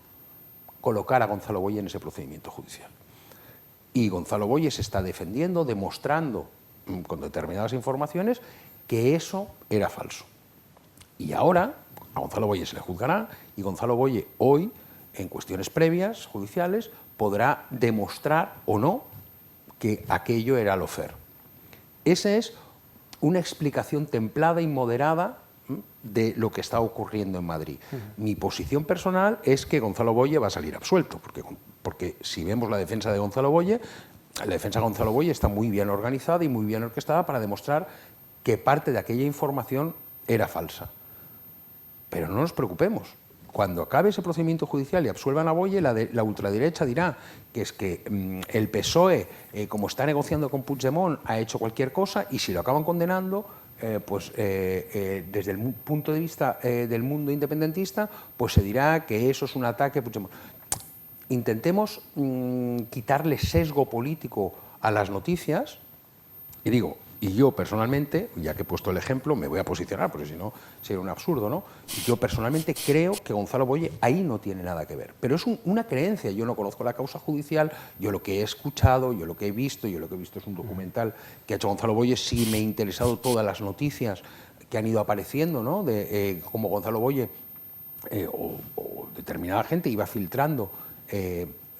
S4: colocar a Gonzalo Boye en ese procedimiento judicial? Y Gonzalo Boye se está defendiendo, demostrando con determinadas informaciones que eso era falso. Y ahora, A Gonzalo Boye se le juzgará y Gonzalo Boye hoy, en cuestiones previas, judiciales, podrá demostrar o no que aquello era lawfare. Esa es una explicación templada y moderada de lo que está ocurriendo en Madrid. Mi posición personal es que Gonzalo Boye va a salir absuelto, porque si vemos la defensa de Gonzalo Boye, la defensa de Gonzalo Boye está muy bien organizada y muy bien orquestada para demostrar que parte de aquella información era falsa. Pero no nos preocupemos. Cuando acabe ese procedimiento judicial y absuelvan a Boye, la ultraderecha dirá que es que el PSOE, como está negociando con Puigdemont, ha hecho cualquier cosa, y si lo acaban condenando, desde el punto de vista del mundo independentista, pues se dirá que eso es un ataque a Puigdemont. Intentemos quitarle sesgo político a las noticias, y yo personalmente, ya que he puesto el ejemplo, me voy a posicionar, porque si no sería un absurdo, ¿no? Yo personalmente creo que Gonzalo Boye ahí no tiene nada que ver, pero es una creencia. Yo no conozco la causa judicial, yo lo que he escuchado, yo lo que he visto es un documental que ha hecho Gonzalo Boye. Sí me he interesado todas las noticias que han ido apareciendo, ¿no? De cómo Gonzalo Boye o determinada gente iba filtrando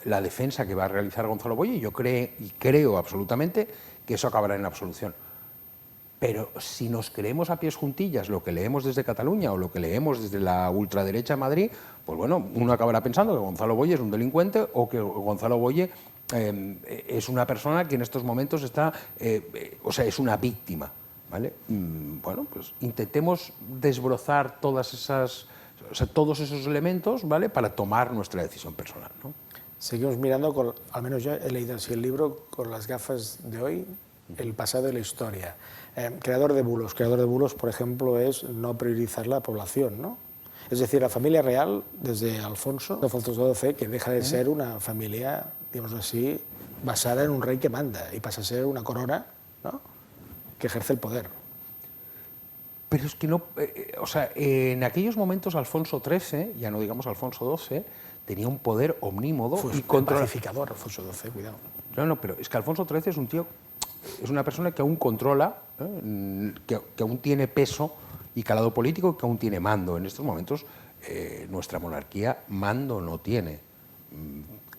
S4: la defensa que va a realizar Gonzalo Boye, y yo creo absolutamente que eso acabará en absolución. Pero si nos creemos a pies juntillas lo que leemos desde Cataluña o lo que leemos desde la ultraderecha en Madrid, pues bueno, uno acabará pensando que Gonzalo Boye es un delincuente o que Gonzalo Boye es una persona que en estos momentos está, es una víctima, ¿vale? Bueno, pues intentemos desbrozar todos esos elementos, ¿vale?, para tomar nuestra decisión personal, ¿no?
S2: Seguimos mirando, al menos yo he leído así el libro, con las gafas de hoy, el pasado y la historia. Creador de bulos, por ejemplo, es no priorizar la población, ¿no? Es decir, la familia real, desde Alfonso XII, que deja de ser una familia, digamos así, basada en un rey que manda, y pasa a ser una corona, ¿no?, que ejerce el poder.
S4: Pero es que no, en aquellos momentos Alfonso XIII, ya no digamos Alfonso XII, tenía un poder omnímodo
S2: Fue
S4: y controlaba.
S2: pacificador, Alfonso XII, cuidado.
S4: No, pero es que Alfonso XIII es un tío, es una persona que aún controla, que aún tiene peso y calado político, que aún tiene mando. En estos momentos nuestra monarquía mando no tiene.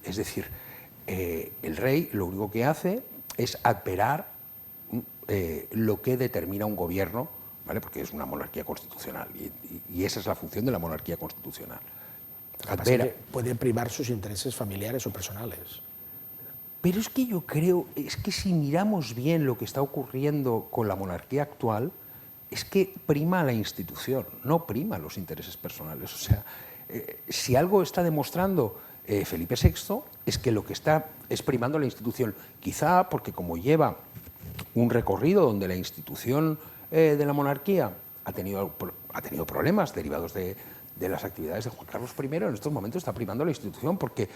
S4: Es decir, el rey lo único que hace es adverar lo que determina un gobierno, ¿vale?, porque es una monarquía constitucional y esa es la función de la monarquía constitucional.
S2: Puede primar sus intereses familiares o personales.
S4: Pero es que yo creo, es que si miramos bien lo que está ocurriendo con la monarquía actual, es que prima la institución, no prima los intereses personales. O sea, si algo está demostrando Felipe VI, es que lo que está es primando la institución. Quizá porque como lleva un recorrido donde la institución de la monarquía ha tenido problemas derivados de las actividades de Juan Carlos I, en estos momentos está primando la institución, porque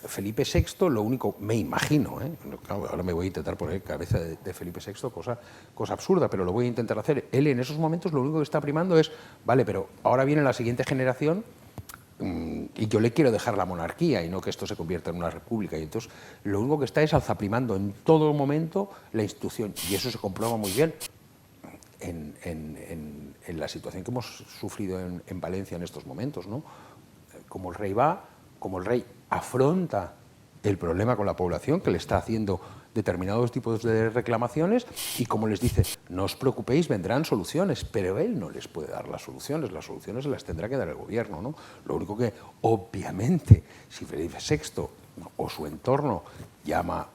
S4: Felipe VI, lo único, me imagino, claro, ahora me voy a intentar poner cabeza de Felipe VI, cosa absurda, pero lo voy a intentar hacer. Él en esos momentos lo único que está primando es, vale, pero ahora viene la siguiente generación y yo le quiero dejar la monarquía y no que esto se convierta en una república. Y entonces lo único que está es alzaprimando en todo momento la institución, y eso se comprueba muy bien en la situación que hemos sufrido en Valencia en estos momentos, ¿no? Como el rey afronta el problema con la población, que le está haciendo determinados tipos de reclamaciones, y como les dice, no os preocupéis, vendrán soluciones, pero él no les puede dar las soluciones se las tendrá que dar el gobierno, ¿no? Lo único que, obviamente, si Felipe VI o su entorno llama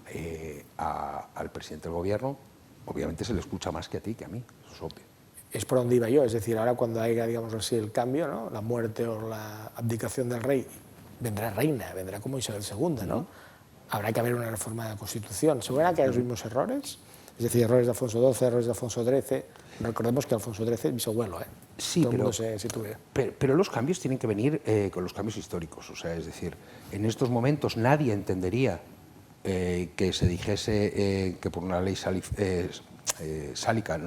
S4: al presidente del gobierno, obviamente se le escucha más que a ti, que a mí, eso es obvio.
S2: Es por donde iba yo, es decir, ahora cuando haya, digamos así, el cambio, ¿no?, la muerte o la abdicación del rey, vendrá reina, vendrá como Isabel II, ¿no? Habrá que haber una reforma de la Constitución. ¿Se van a caer los mismos errores? Es decir, errores de Alfonso XII, errores de Alfonso XIII. Recordemos que Alfonso XIII es bisabuelo, ¿eh?
S4: Sí,
S2: todo el mundo se sitúe.
S4: Pero los cambios tienen que venir con los cambios históricos. O sea, es decir, en estos momentos nadie entendería que se dijese que por una ley sálica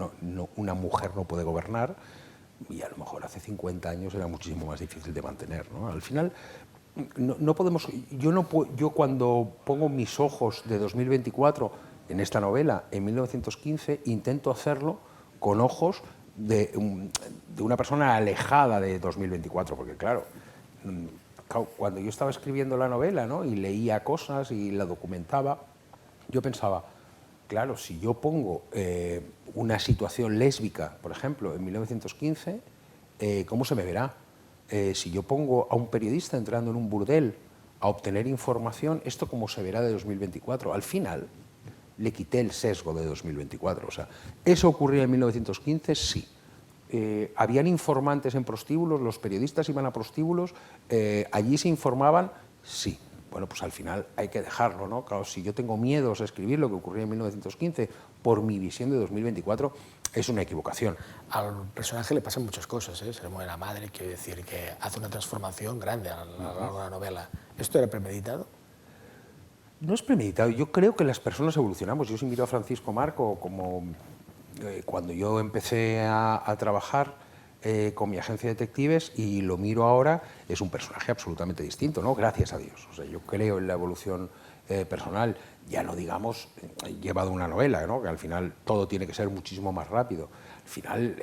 S4: una mujer no puede gobernar, y a lo mejor hace 50 años era muchísimo más difícil de mantener, ¿no? Al final, no podemos. Yo cuando pongo mis ojos de 2024 en esta novela, en 1915, intento hacerlo con ojos de una persona alejada de 2024, porque claro, cuando yo estaba escribiendo la novela, ¿no?, y leía cosas y la documentaba, yo pensaba, claro, si yo pongo una situación lésbica, por ejemplo, en 1915, ¿cómo se me verá? Si yo pongo a un periodista entrando en un burdel a obtener información, ¿esto cómo se verá de 2024? Al final le quité el sesgo de 2024. O sea, ¿eso ocurría en 1915? Sí. ¿Habían informantes en prostíbulos? ¿Los periodistas iban a prostíbulos? ¿Allí se informaban? Sí. Bueno, pues al final hay que dejarlo, ¿no? Claro, si yo tengo miedos a escribir lo que ocurría en 1915 por mi visión de 2024, es una equivocación.
S2: Al personaje le pasan muchas cosas, ¿eh? Se le muere la madre, quiere decir que hace una transformación grande a lo largo de la novela. ¿Esto era premeditado?
S4: No es premeditado. Yo creo que las personas evolucionamos. Yo os invito a Francisco Marco, como cuando yo empecé a trabajar con mi agencia de detectives, y lo miro ahora, es un personaje absolutamente distinto, ¿no? Gracias a Dios. O sea, yo creo en la evolución personal. Ya no digamos llevado una novela, ¿no?, que al final todo tiene que ser muchísimo más rápido. Al final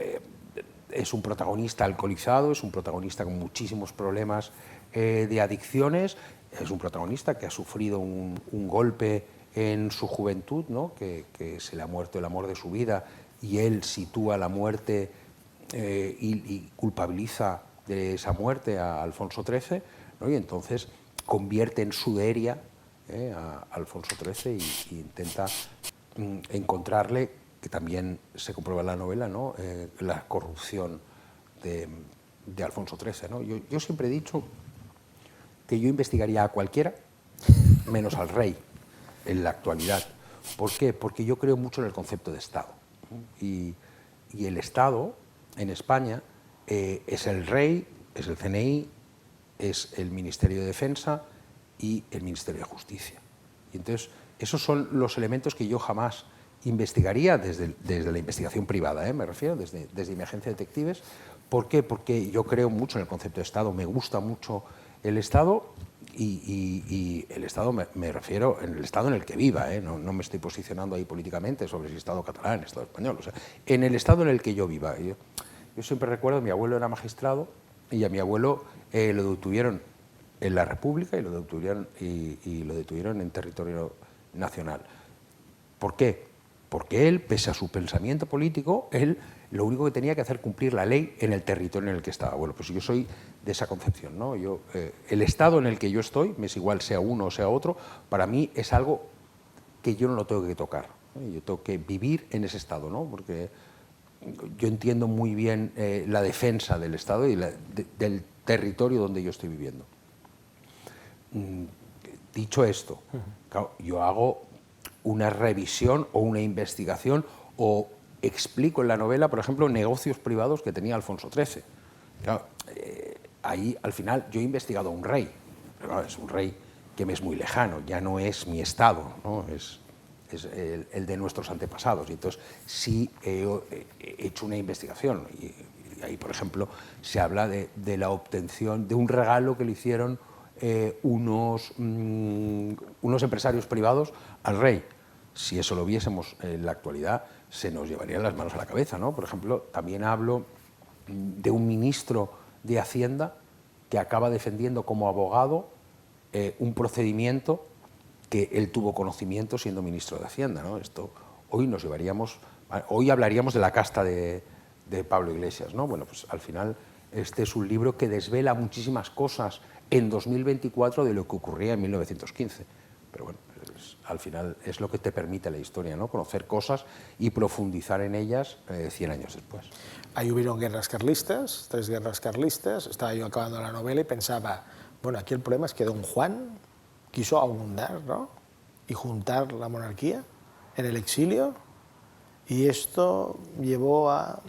S4: es un protagonista alcoholizado, es un protagonista con muchísimos problemas de adicciones, es un protagonista que ha sufrido un golpe en su juventud, ¿no?, que se le ha muerto el amor de su vida, y él sitúa la muerte y culpabiliza de esa muerte a Alfonso XIII, ¿no?, y entonces convierte en Suderia a Alfonso XIII y intenta encontrarle, que también se comprueba en la novela, ¿no?, la corrupción de Alfonso XIII, ¿no? Yo siempre he dicho que yo investigaría a cualquiera menos al rey en la actualidad. ¿Por qué? Porque yo creo mucho en el concepto de Estado. Y el Estado en España es el rey, es el CNI, es el Ministerio de Defensa y el Ministerio de Justicia. Y entonces, esos son los elementos que yo jamás investigaría desde la investigación privada, me refiero, desde mi agencia de detectives. ¿Por qué? Porque yo creo mucho en el concepto de Estado, me gusta mucho el Estado, y el Estado me refiero en el Estado en el que viva, no me estoy posicionando ahí políticamente sobre si Estado catalán, Estado español, o sea, en el Estado en el que yo viva. Yo siempre recuerdo, mi abuelo era magistrado y a mi abuelo lo detuvieron en la República y lo detuvieron en territorio nacional. ¿Por qué? Porque él, pese a su pensamiento político, él lo único que tenía que hacer cumplir la ley en el territorio en el que estaba. Bueno, pues yo soy de esa concepción, ¿no? El Estado en el que yo estoy, me es igual sea uno o sea otro, para mí es algo que yo no lo tengo que tocar, ¿no? Yo tengo que vivir en ese Estado, ¿no? Porque yo entiendo muy bien la defensa del Estado y del territorio donde yo estoy viviendo. Dicho esto, claro, yo hago una revisión o una investigación o explico en la novela, por ejemplo, negocios privados que tenía Alfonso XIII. Claro, ahí, al final, yo he investigado a un rey, pero claro, es un rey que me es muy lejano, ya no es mi estado, ¿no? Es el de nuestros antepasados. Y entonces sí he hecho una investigación. Y ahí, por ejemplo, se habla de la obtención de un regalo que le hicieron unos empresarios privados al rey. Si eso lo viésemos en la actualidad, se nos llevarían las manos a la cabeza, ¿no? Por ejemplo, también hablo de un ministro de Hacienda que acaba defendiendo como abogado un procedimiento que él tuvo conocimiento siendo ministro de Hacienda, ¿no? Esto hoy hablaríamos de la casta de Pablo Iglesias, ¿no? Bueno, pues al final este es un libro que desvela muchísimas cosas en 2024 de lo que ocurría en 1915. Pero bueno, al final es lo que te permite la historia, ¿no? Conocer cosas y profundizar en ellas 100 años después.
S2: Ahí hubieron guerras carlistas, 3 guerras carlistas. Estaba yo acabando la novela y pensaba, bueno, aquí el problema es que don Juan quiso abundar, ¿no?, y juntar la monarquía en el exilio, y esto llevó a...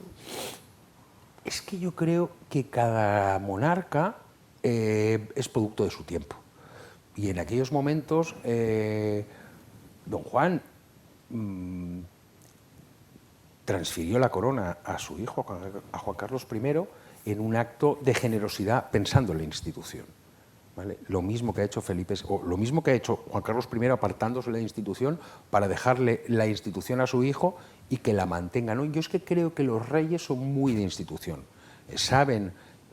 S4: Es que yo creo que cada monarca es producto de su tiempo. Y en aquellos momentos, don Juan transfirió la corona a su hijo, a Juan Carlos I, en un acto de generosidad pensando en la institución. ¿vale? Lo mismo que ha hecho o lo mismo que ha hecho Juan Carlos I apartándose de la institución para dejarle la institución a su hijo y que la mantenga, ¿no? Yo es que creo que los reyes son muy de institución. Saben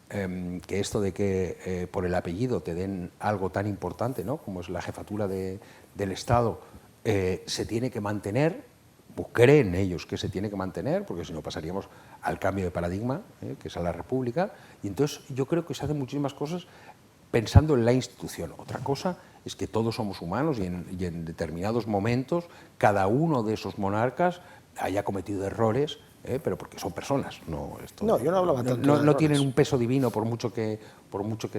S4: que esto de que por el apellido te den algo tan importante, ¿no?, como es la jefatura del Estado, se tiene que mantener, pues creen ellos que se tiene que mantener, porque si no pasaríamos al cambio de paradigma, que es a la República, y entonces yo creo que se hacen muchísimas cosas pensando en la institución. Otra cosa es que todos somos humanos y en determinados momentos cada uno de esos monarcas haya cometido errores, pero porque son personas. No,
S2: No, yo no hablaba tanto de
S4: no
S2: errores.
S4: tienen un peso divino por mucho que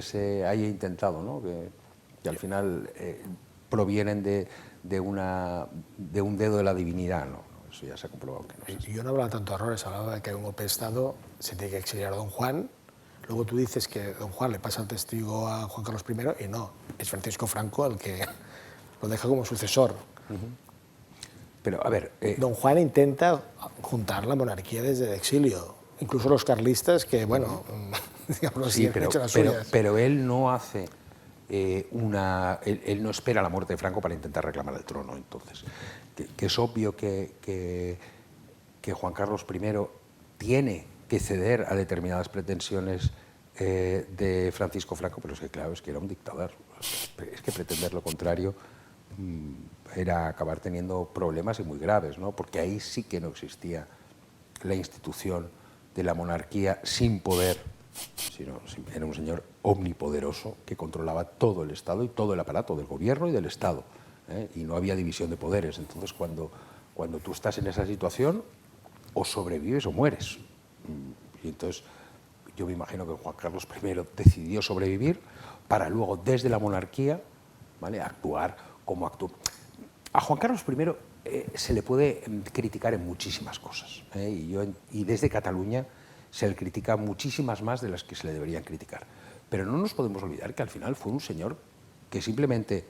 S4: se haya intentado, ¿no? Que al final provienen de un dedo de la divinidad, ¿no? Eso ya se ha comprobado que no es así.
S2: Yo no hablaba tanto de errores, hablaba de que hay un golpe de Estado, se tiene que exiliar a don Juan. Luego tú dices que don Juan le pasa el testigo a Juan Carlos I y no, es Francisco Franco el que lo deja como sucesor.
S4: Pero, a ver...
S2: Don Juan intenta juntar la monarquía desde el exilio. Incluso los carlistas que, bueno, digamos así,
S4: sí,
S2: han hecho las suyas.
S4: pero él no hace él no espera la muerte de Franco para intentar reclamar el trono. Entonces, que es obvio que Juan Carlos I tiene que ceder a determinadas pretensiones de Francisco Franco, pero es que, claro, es que era un dictador. Es que pretender lo contrario era acabar teniendo problemas y muy graves, ¿no? Porque ahí sí que no existía la institución de la monarquía sin poder, sino era un señor omnipoderoso que controlaba todo el Estado y todo el aparato del gobierno y del Estado, y no había división de poderes. Entonces, cuando tú estás en esa situación, o sobrevives o mueres. Y entonces yo me imagino que Juan Carlos I decidió sobrevivir para luego, desde la monarquía, ¿vale?, actuar como actuó. A Juan Carlos I se le puede criticar en muchísimas cosas, y desde Cataluña se le critica muchísimas más de las que se le deberían criticar. Pero no nos podemos olvidar que al final fue un señor que simplemente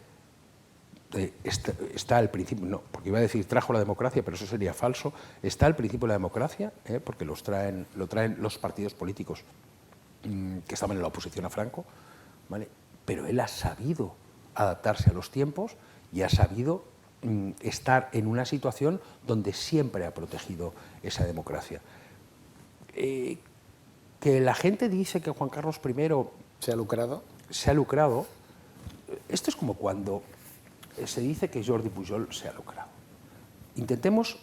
S4: está al principio, no, porque iba a decir trajo la democracia, pero eso sería falso, está al principio de la democracia, porque lo traen los partidos políticos que estaban en la oposición a Franco, ¿vale? Pero él ha sabido adaptarse a los tiempos y ha sabido estar en una situación donde siempre ha protegido esa democracia. Que la gente dice que Juan Carlos I
S2: ¿Se ha lucrado?
S4: Se ha lucrado. Esto es como cuando se dice que Jordi Pujol se ha lucrado. Intentemos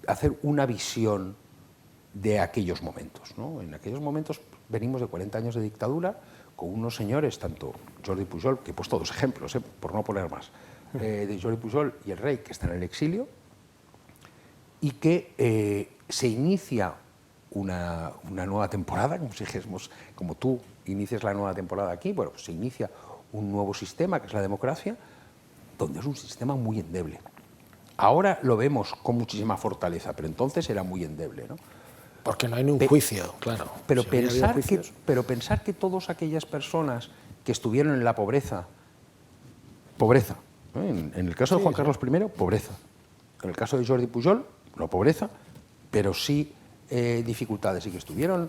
S4: hacer una visión de aquellos momentos, ¿no? En aquellos momentos venimos de 40 años de dictadura con unos señores, tanto Jordi Pujol, que he puesto dos ejemplos, por no poner más, de Jordi Pujol y el rey, que están en el exilio, y que se inicia una nueva temporada, como si dijésemos, como tú inicias la nueva temporada aquí, bueno, pues se inicia un nuevo sistema, que es la democracia, donde es un sistema muy endeble. Ahora lo vemos con muchísima fortaleza, pero entonces era muy endeble, ¿no?
S2: Porque no hay ni un juicio, claro.
S4: Pero,
S2: Si hubiera habido juicios.
S4: pensar que todas aquellas personas que estuvieron en la pobreza, ¿no? En el caso de Juan Carlos I, pobreza. En el caso de Jordi Pujol, no pobreza, pero sí dificultades, y que estuvieron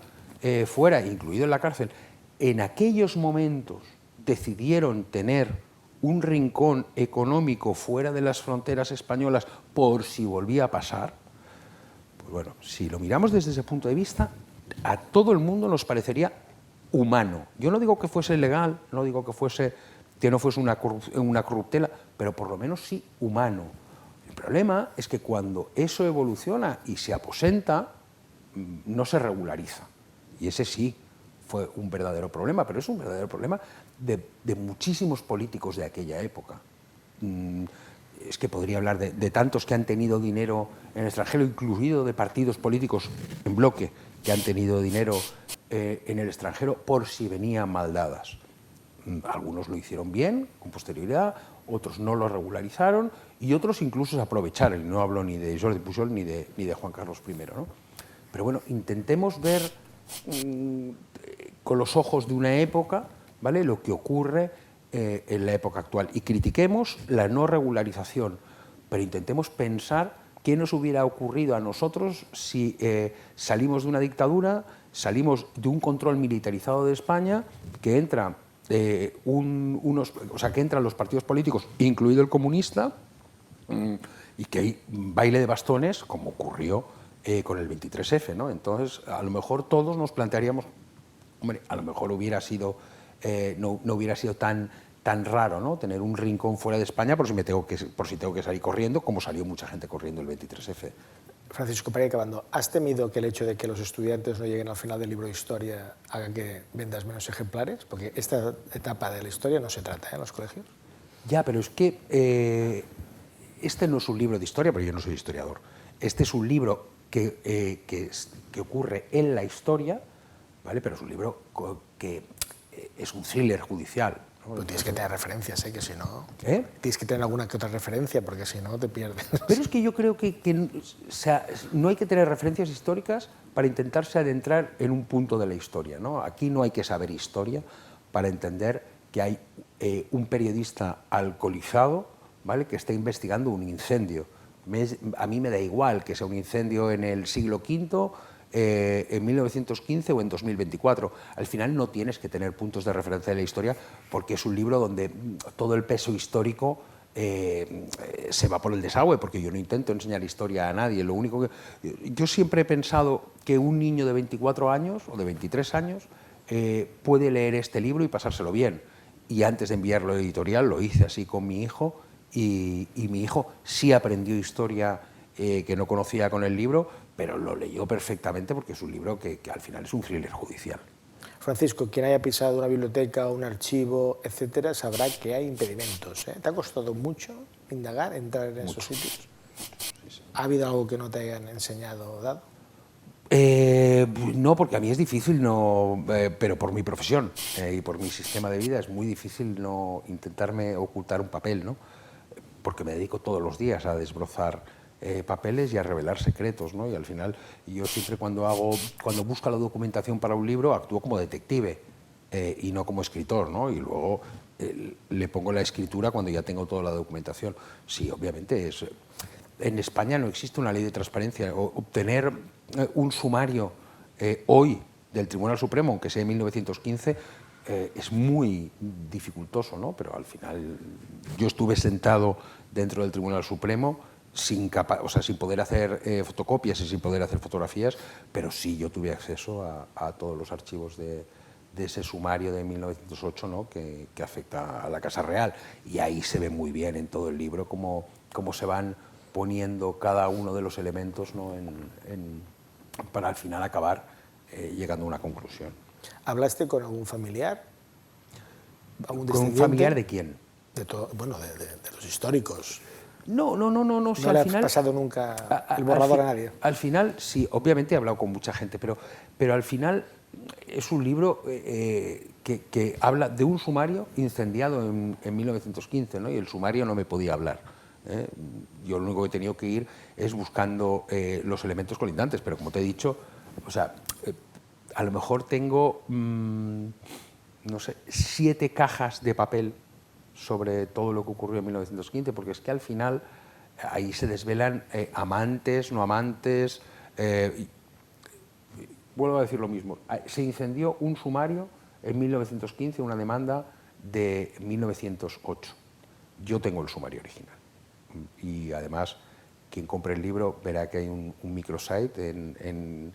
S4: fuera, incluido en la cárcel, en aquellos momentos decidieron tener un rincón económico fuera de las fronteras españolas por si volvía a pasar. Pues bueno, si lo miramos desde ese punto de vista, a todo el mundo nos parecería humano. Yo no digo que fuese legal, no digo que no fuese una corruptela, pero por lo menos sí humano. El problema es que cuando eso evoluciona y se aposenta, no se regulariza. Y ese sí fue un verdadero problema, pero es un verdadero problema de muchísimos políticos de aquella época. Es que podría hablar de tantos que han tenido dinero en el extranjero, incluido de partidos políticos en bloque que han tenido dinero en el extranjero por si venían mal dadas. Algunos lo hicieron bien, con posterioridad, otros no lo regularizaron y otros incluso se aprovecharon. Y no hablo ni de Jordi Pujol ni de Juan Carlos I, ¿no? Pero bueno, intentemos ver con los ojos de una época, ¿vale?, lo que ocurre en la época actual, y critiquemos la no regularización, pero intentemos pensar qué nos hubiera ocurrido a nosotros si salimos de una dictadura, salimos de un control militarizado de España, que entra o sea, que entran los partidos políticos, incluido el comunista, y que hay baile de bastones, como ocurrió con el 23F, ¿no? Entonces, a lo mejor todos nos plantearíamos, hombre, a lo mejor hubiera sido, no hubiera sido tan raro, ¿no?, tener un rincón fuera de España por si tengo que salir corriendo, como salió mucha gente corriendo el 23F.
S2: Francisco, para ir acabando, ¿has temido que el hecho de que los estudiantes no lleguen al final del libro de historia haga que vendas menos ejemplares? Porque esta etapa de la historia no se trata en los colegios.
S4: Ya, pero es que este no es un libro de historia, pero yo no soy historiador. Este es un libro que ocurre en la historia, ¿vale? Pero es un libro que es un thriller judicial, ¿no?
S2: Pero tienes que tener referencias, que si no...
S4: ¿Eh?
S2: Tienes que tener alguna que otra referencia, porque si no te pierdes.
S4: Pero es que yo creo que o sea, no hay que tener referencias históricas para intentarse adentrar en un punto de la historia, ¿no? Aquí no hay que saber historia para entender que hay un periodista alcoholizado, ¿vale?, que está investigando un incendio. A mí me da igual que sea un incendio en el siglo V, en 1915 o en 2024. Al final no tienes que tener puntos de referencia de la historia, porque es un libro donde todo el peso histórico se va por el desagüe, porque yo no intento enseñar historia a nadie. Lo único que yo siempre he pensado que un niño de 24 años o de 23 años puede leer este libro y pasárselo bien. Y antes de enviarlo a editorial lo hice así con mi hijo, y mi hijo sí aprendió historia que no conocía con el libro, pero lo leyó perfectamente porque es un libro que al final es un thriller judicial.
S2: Francisco, quien haya pisado una biblioteca, un archivo, etcétera, sabrá que hay impedimentos, ¿eh? ¿Te ha costado mucho indagar, entrar en esos sitios? Sí, sí. ¿Ha habido algo que no te hayan enseñado o dado?
S4: No, porque a mí es difícil, pero por mi profesión y por mi sistema de vida es muy difícil no intentarme ocultar un papel, ¿no? Porque me dedico todos los días a desbrozar papeles y a revelar secretos, ¿no? Y al final yo siempre cuando busco la documentación para un libro actúo como detective y no como escritor, ¿no? Y luego le pongo la escritura cuando ya tengo toda la documentación. Sí, obviamente en España no existe una ley de transparencia. Obtener un sumario hoy del Tribunal Supremo, aunque sea de 1915, es muy dificultoso, ¿no? Pero al final yo estuve sentado dentro del Tribunal Supremo sin poder hacer fotocopias y sin poder hacer fotografías, pero sí yo tuve acceso a todos los archivos de ese sumario de 1908, ¿no?, que afecta a la Casa Real. Y ahí se ve muy bien en todo el libro cómo se van poniendo cada uno de los elementos, ¿no?, para al final acabar llegando a una conclusión.
S2: ¿Hablaste con algún familiar?
S4: ¿Con un familiar de quién?
S2: Bueno, de los históricos.
S4: No.
S2: ¿No le has pasado nunca el borrador a nadie?
S4: Al final, sí, obviamente he hablado con mucha gente, pero al final es un libro que habla de un sumario incendiado en 1915, ¿no? Y el sumario no me podía hablar. Yo lo único que he tenido que ir es buscando los elementos colindantes, pero como te he dicho, o sea, a lo mejor tengo, no sé, 7 cajas de papel sobre todo lo que ocurrió en 1915, porque es que al final ahí se desvelan amantes, no amantes. Vuelvo a decir lo mismo, se incendió un sumario en 1915, una demanda de 1908. Yo tengo el sumario original. Y además, quien compre el libro verá que hay un microsite en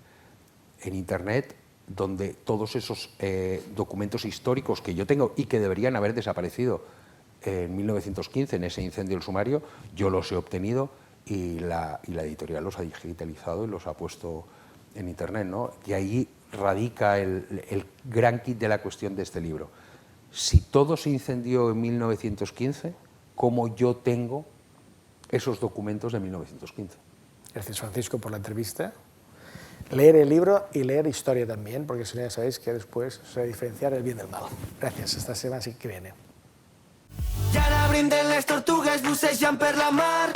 S4: Internet donde todos esos documentos históricos que yo tengo y que deberían haber desaparecido en 1915, en ese incendio del sumario, yo los he obtenido y la editorial los ha digitalizado y los ha puesto en Internet, ¿no? Y ahí radica el gran kit de la cuestión de este libro. Si todo se incendió en 1915, ¿cómo yo tengo esos documentos de 1915?
S2: Gracias, Francisco, por la entrevista. Leer el libro y leer historia también, porque si no ya sabéis que después se va a diferenciar el bien del mal. Gracias, hasta la semana que viene.
S1: I ara brinden les tortugues, bussejant per la mar.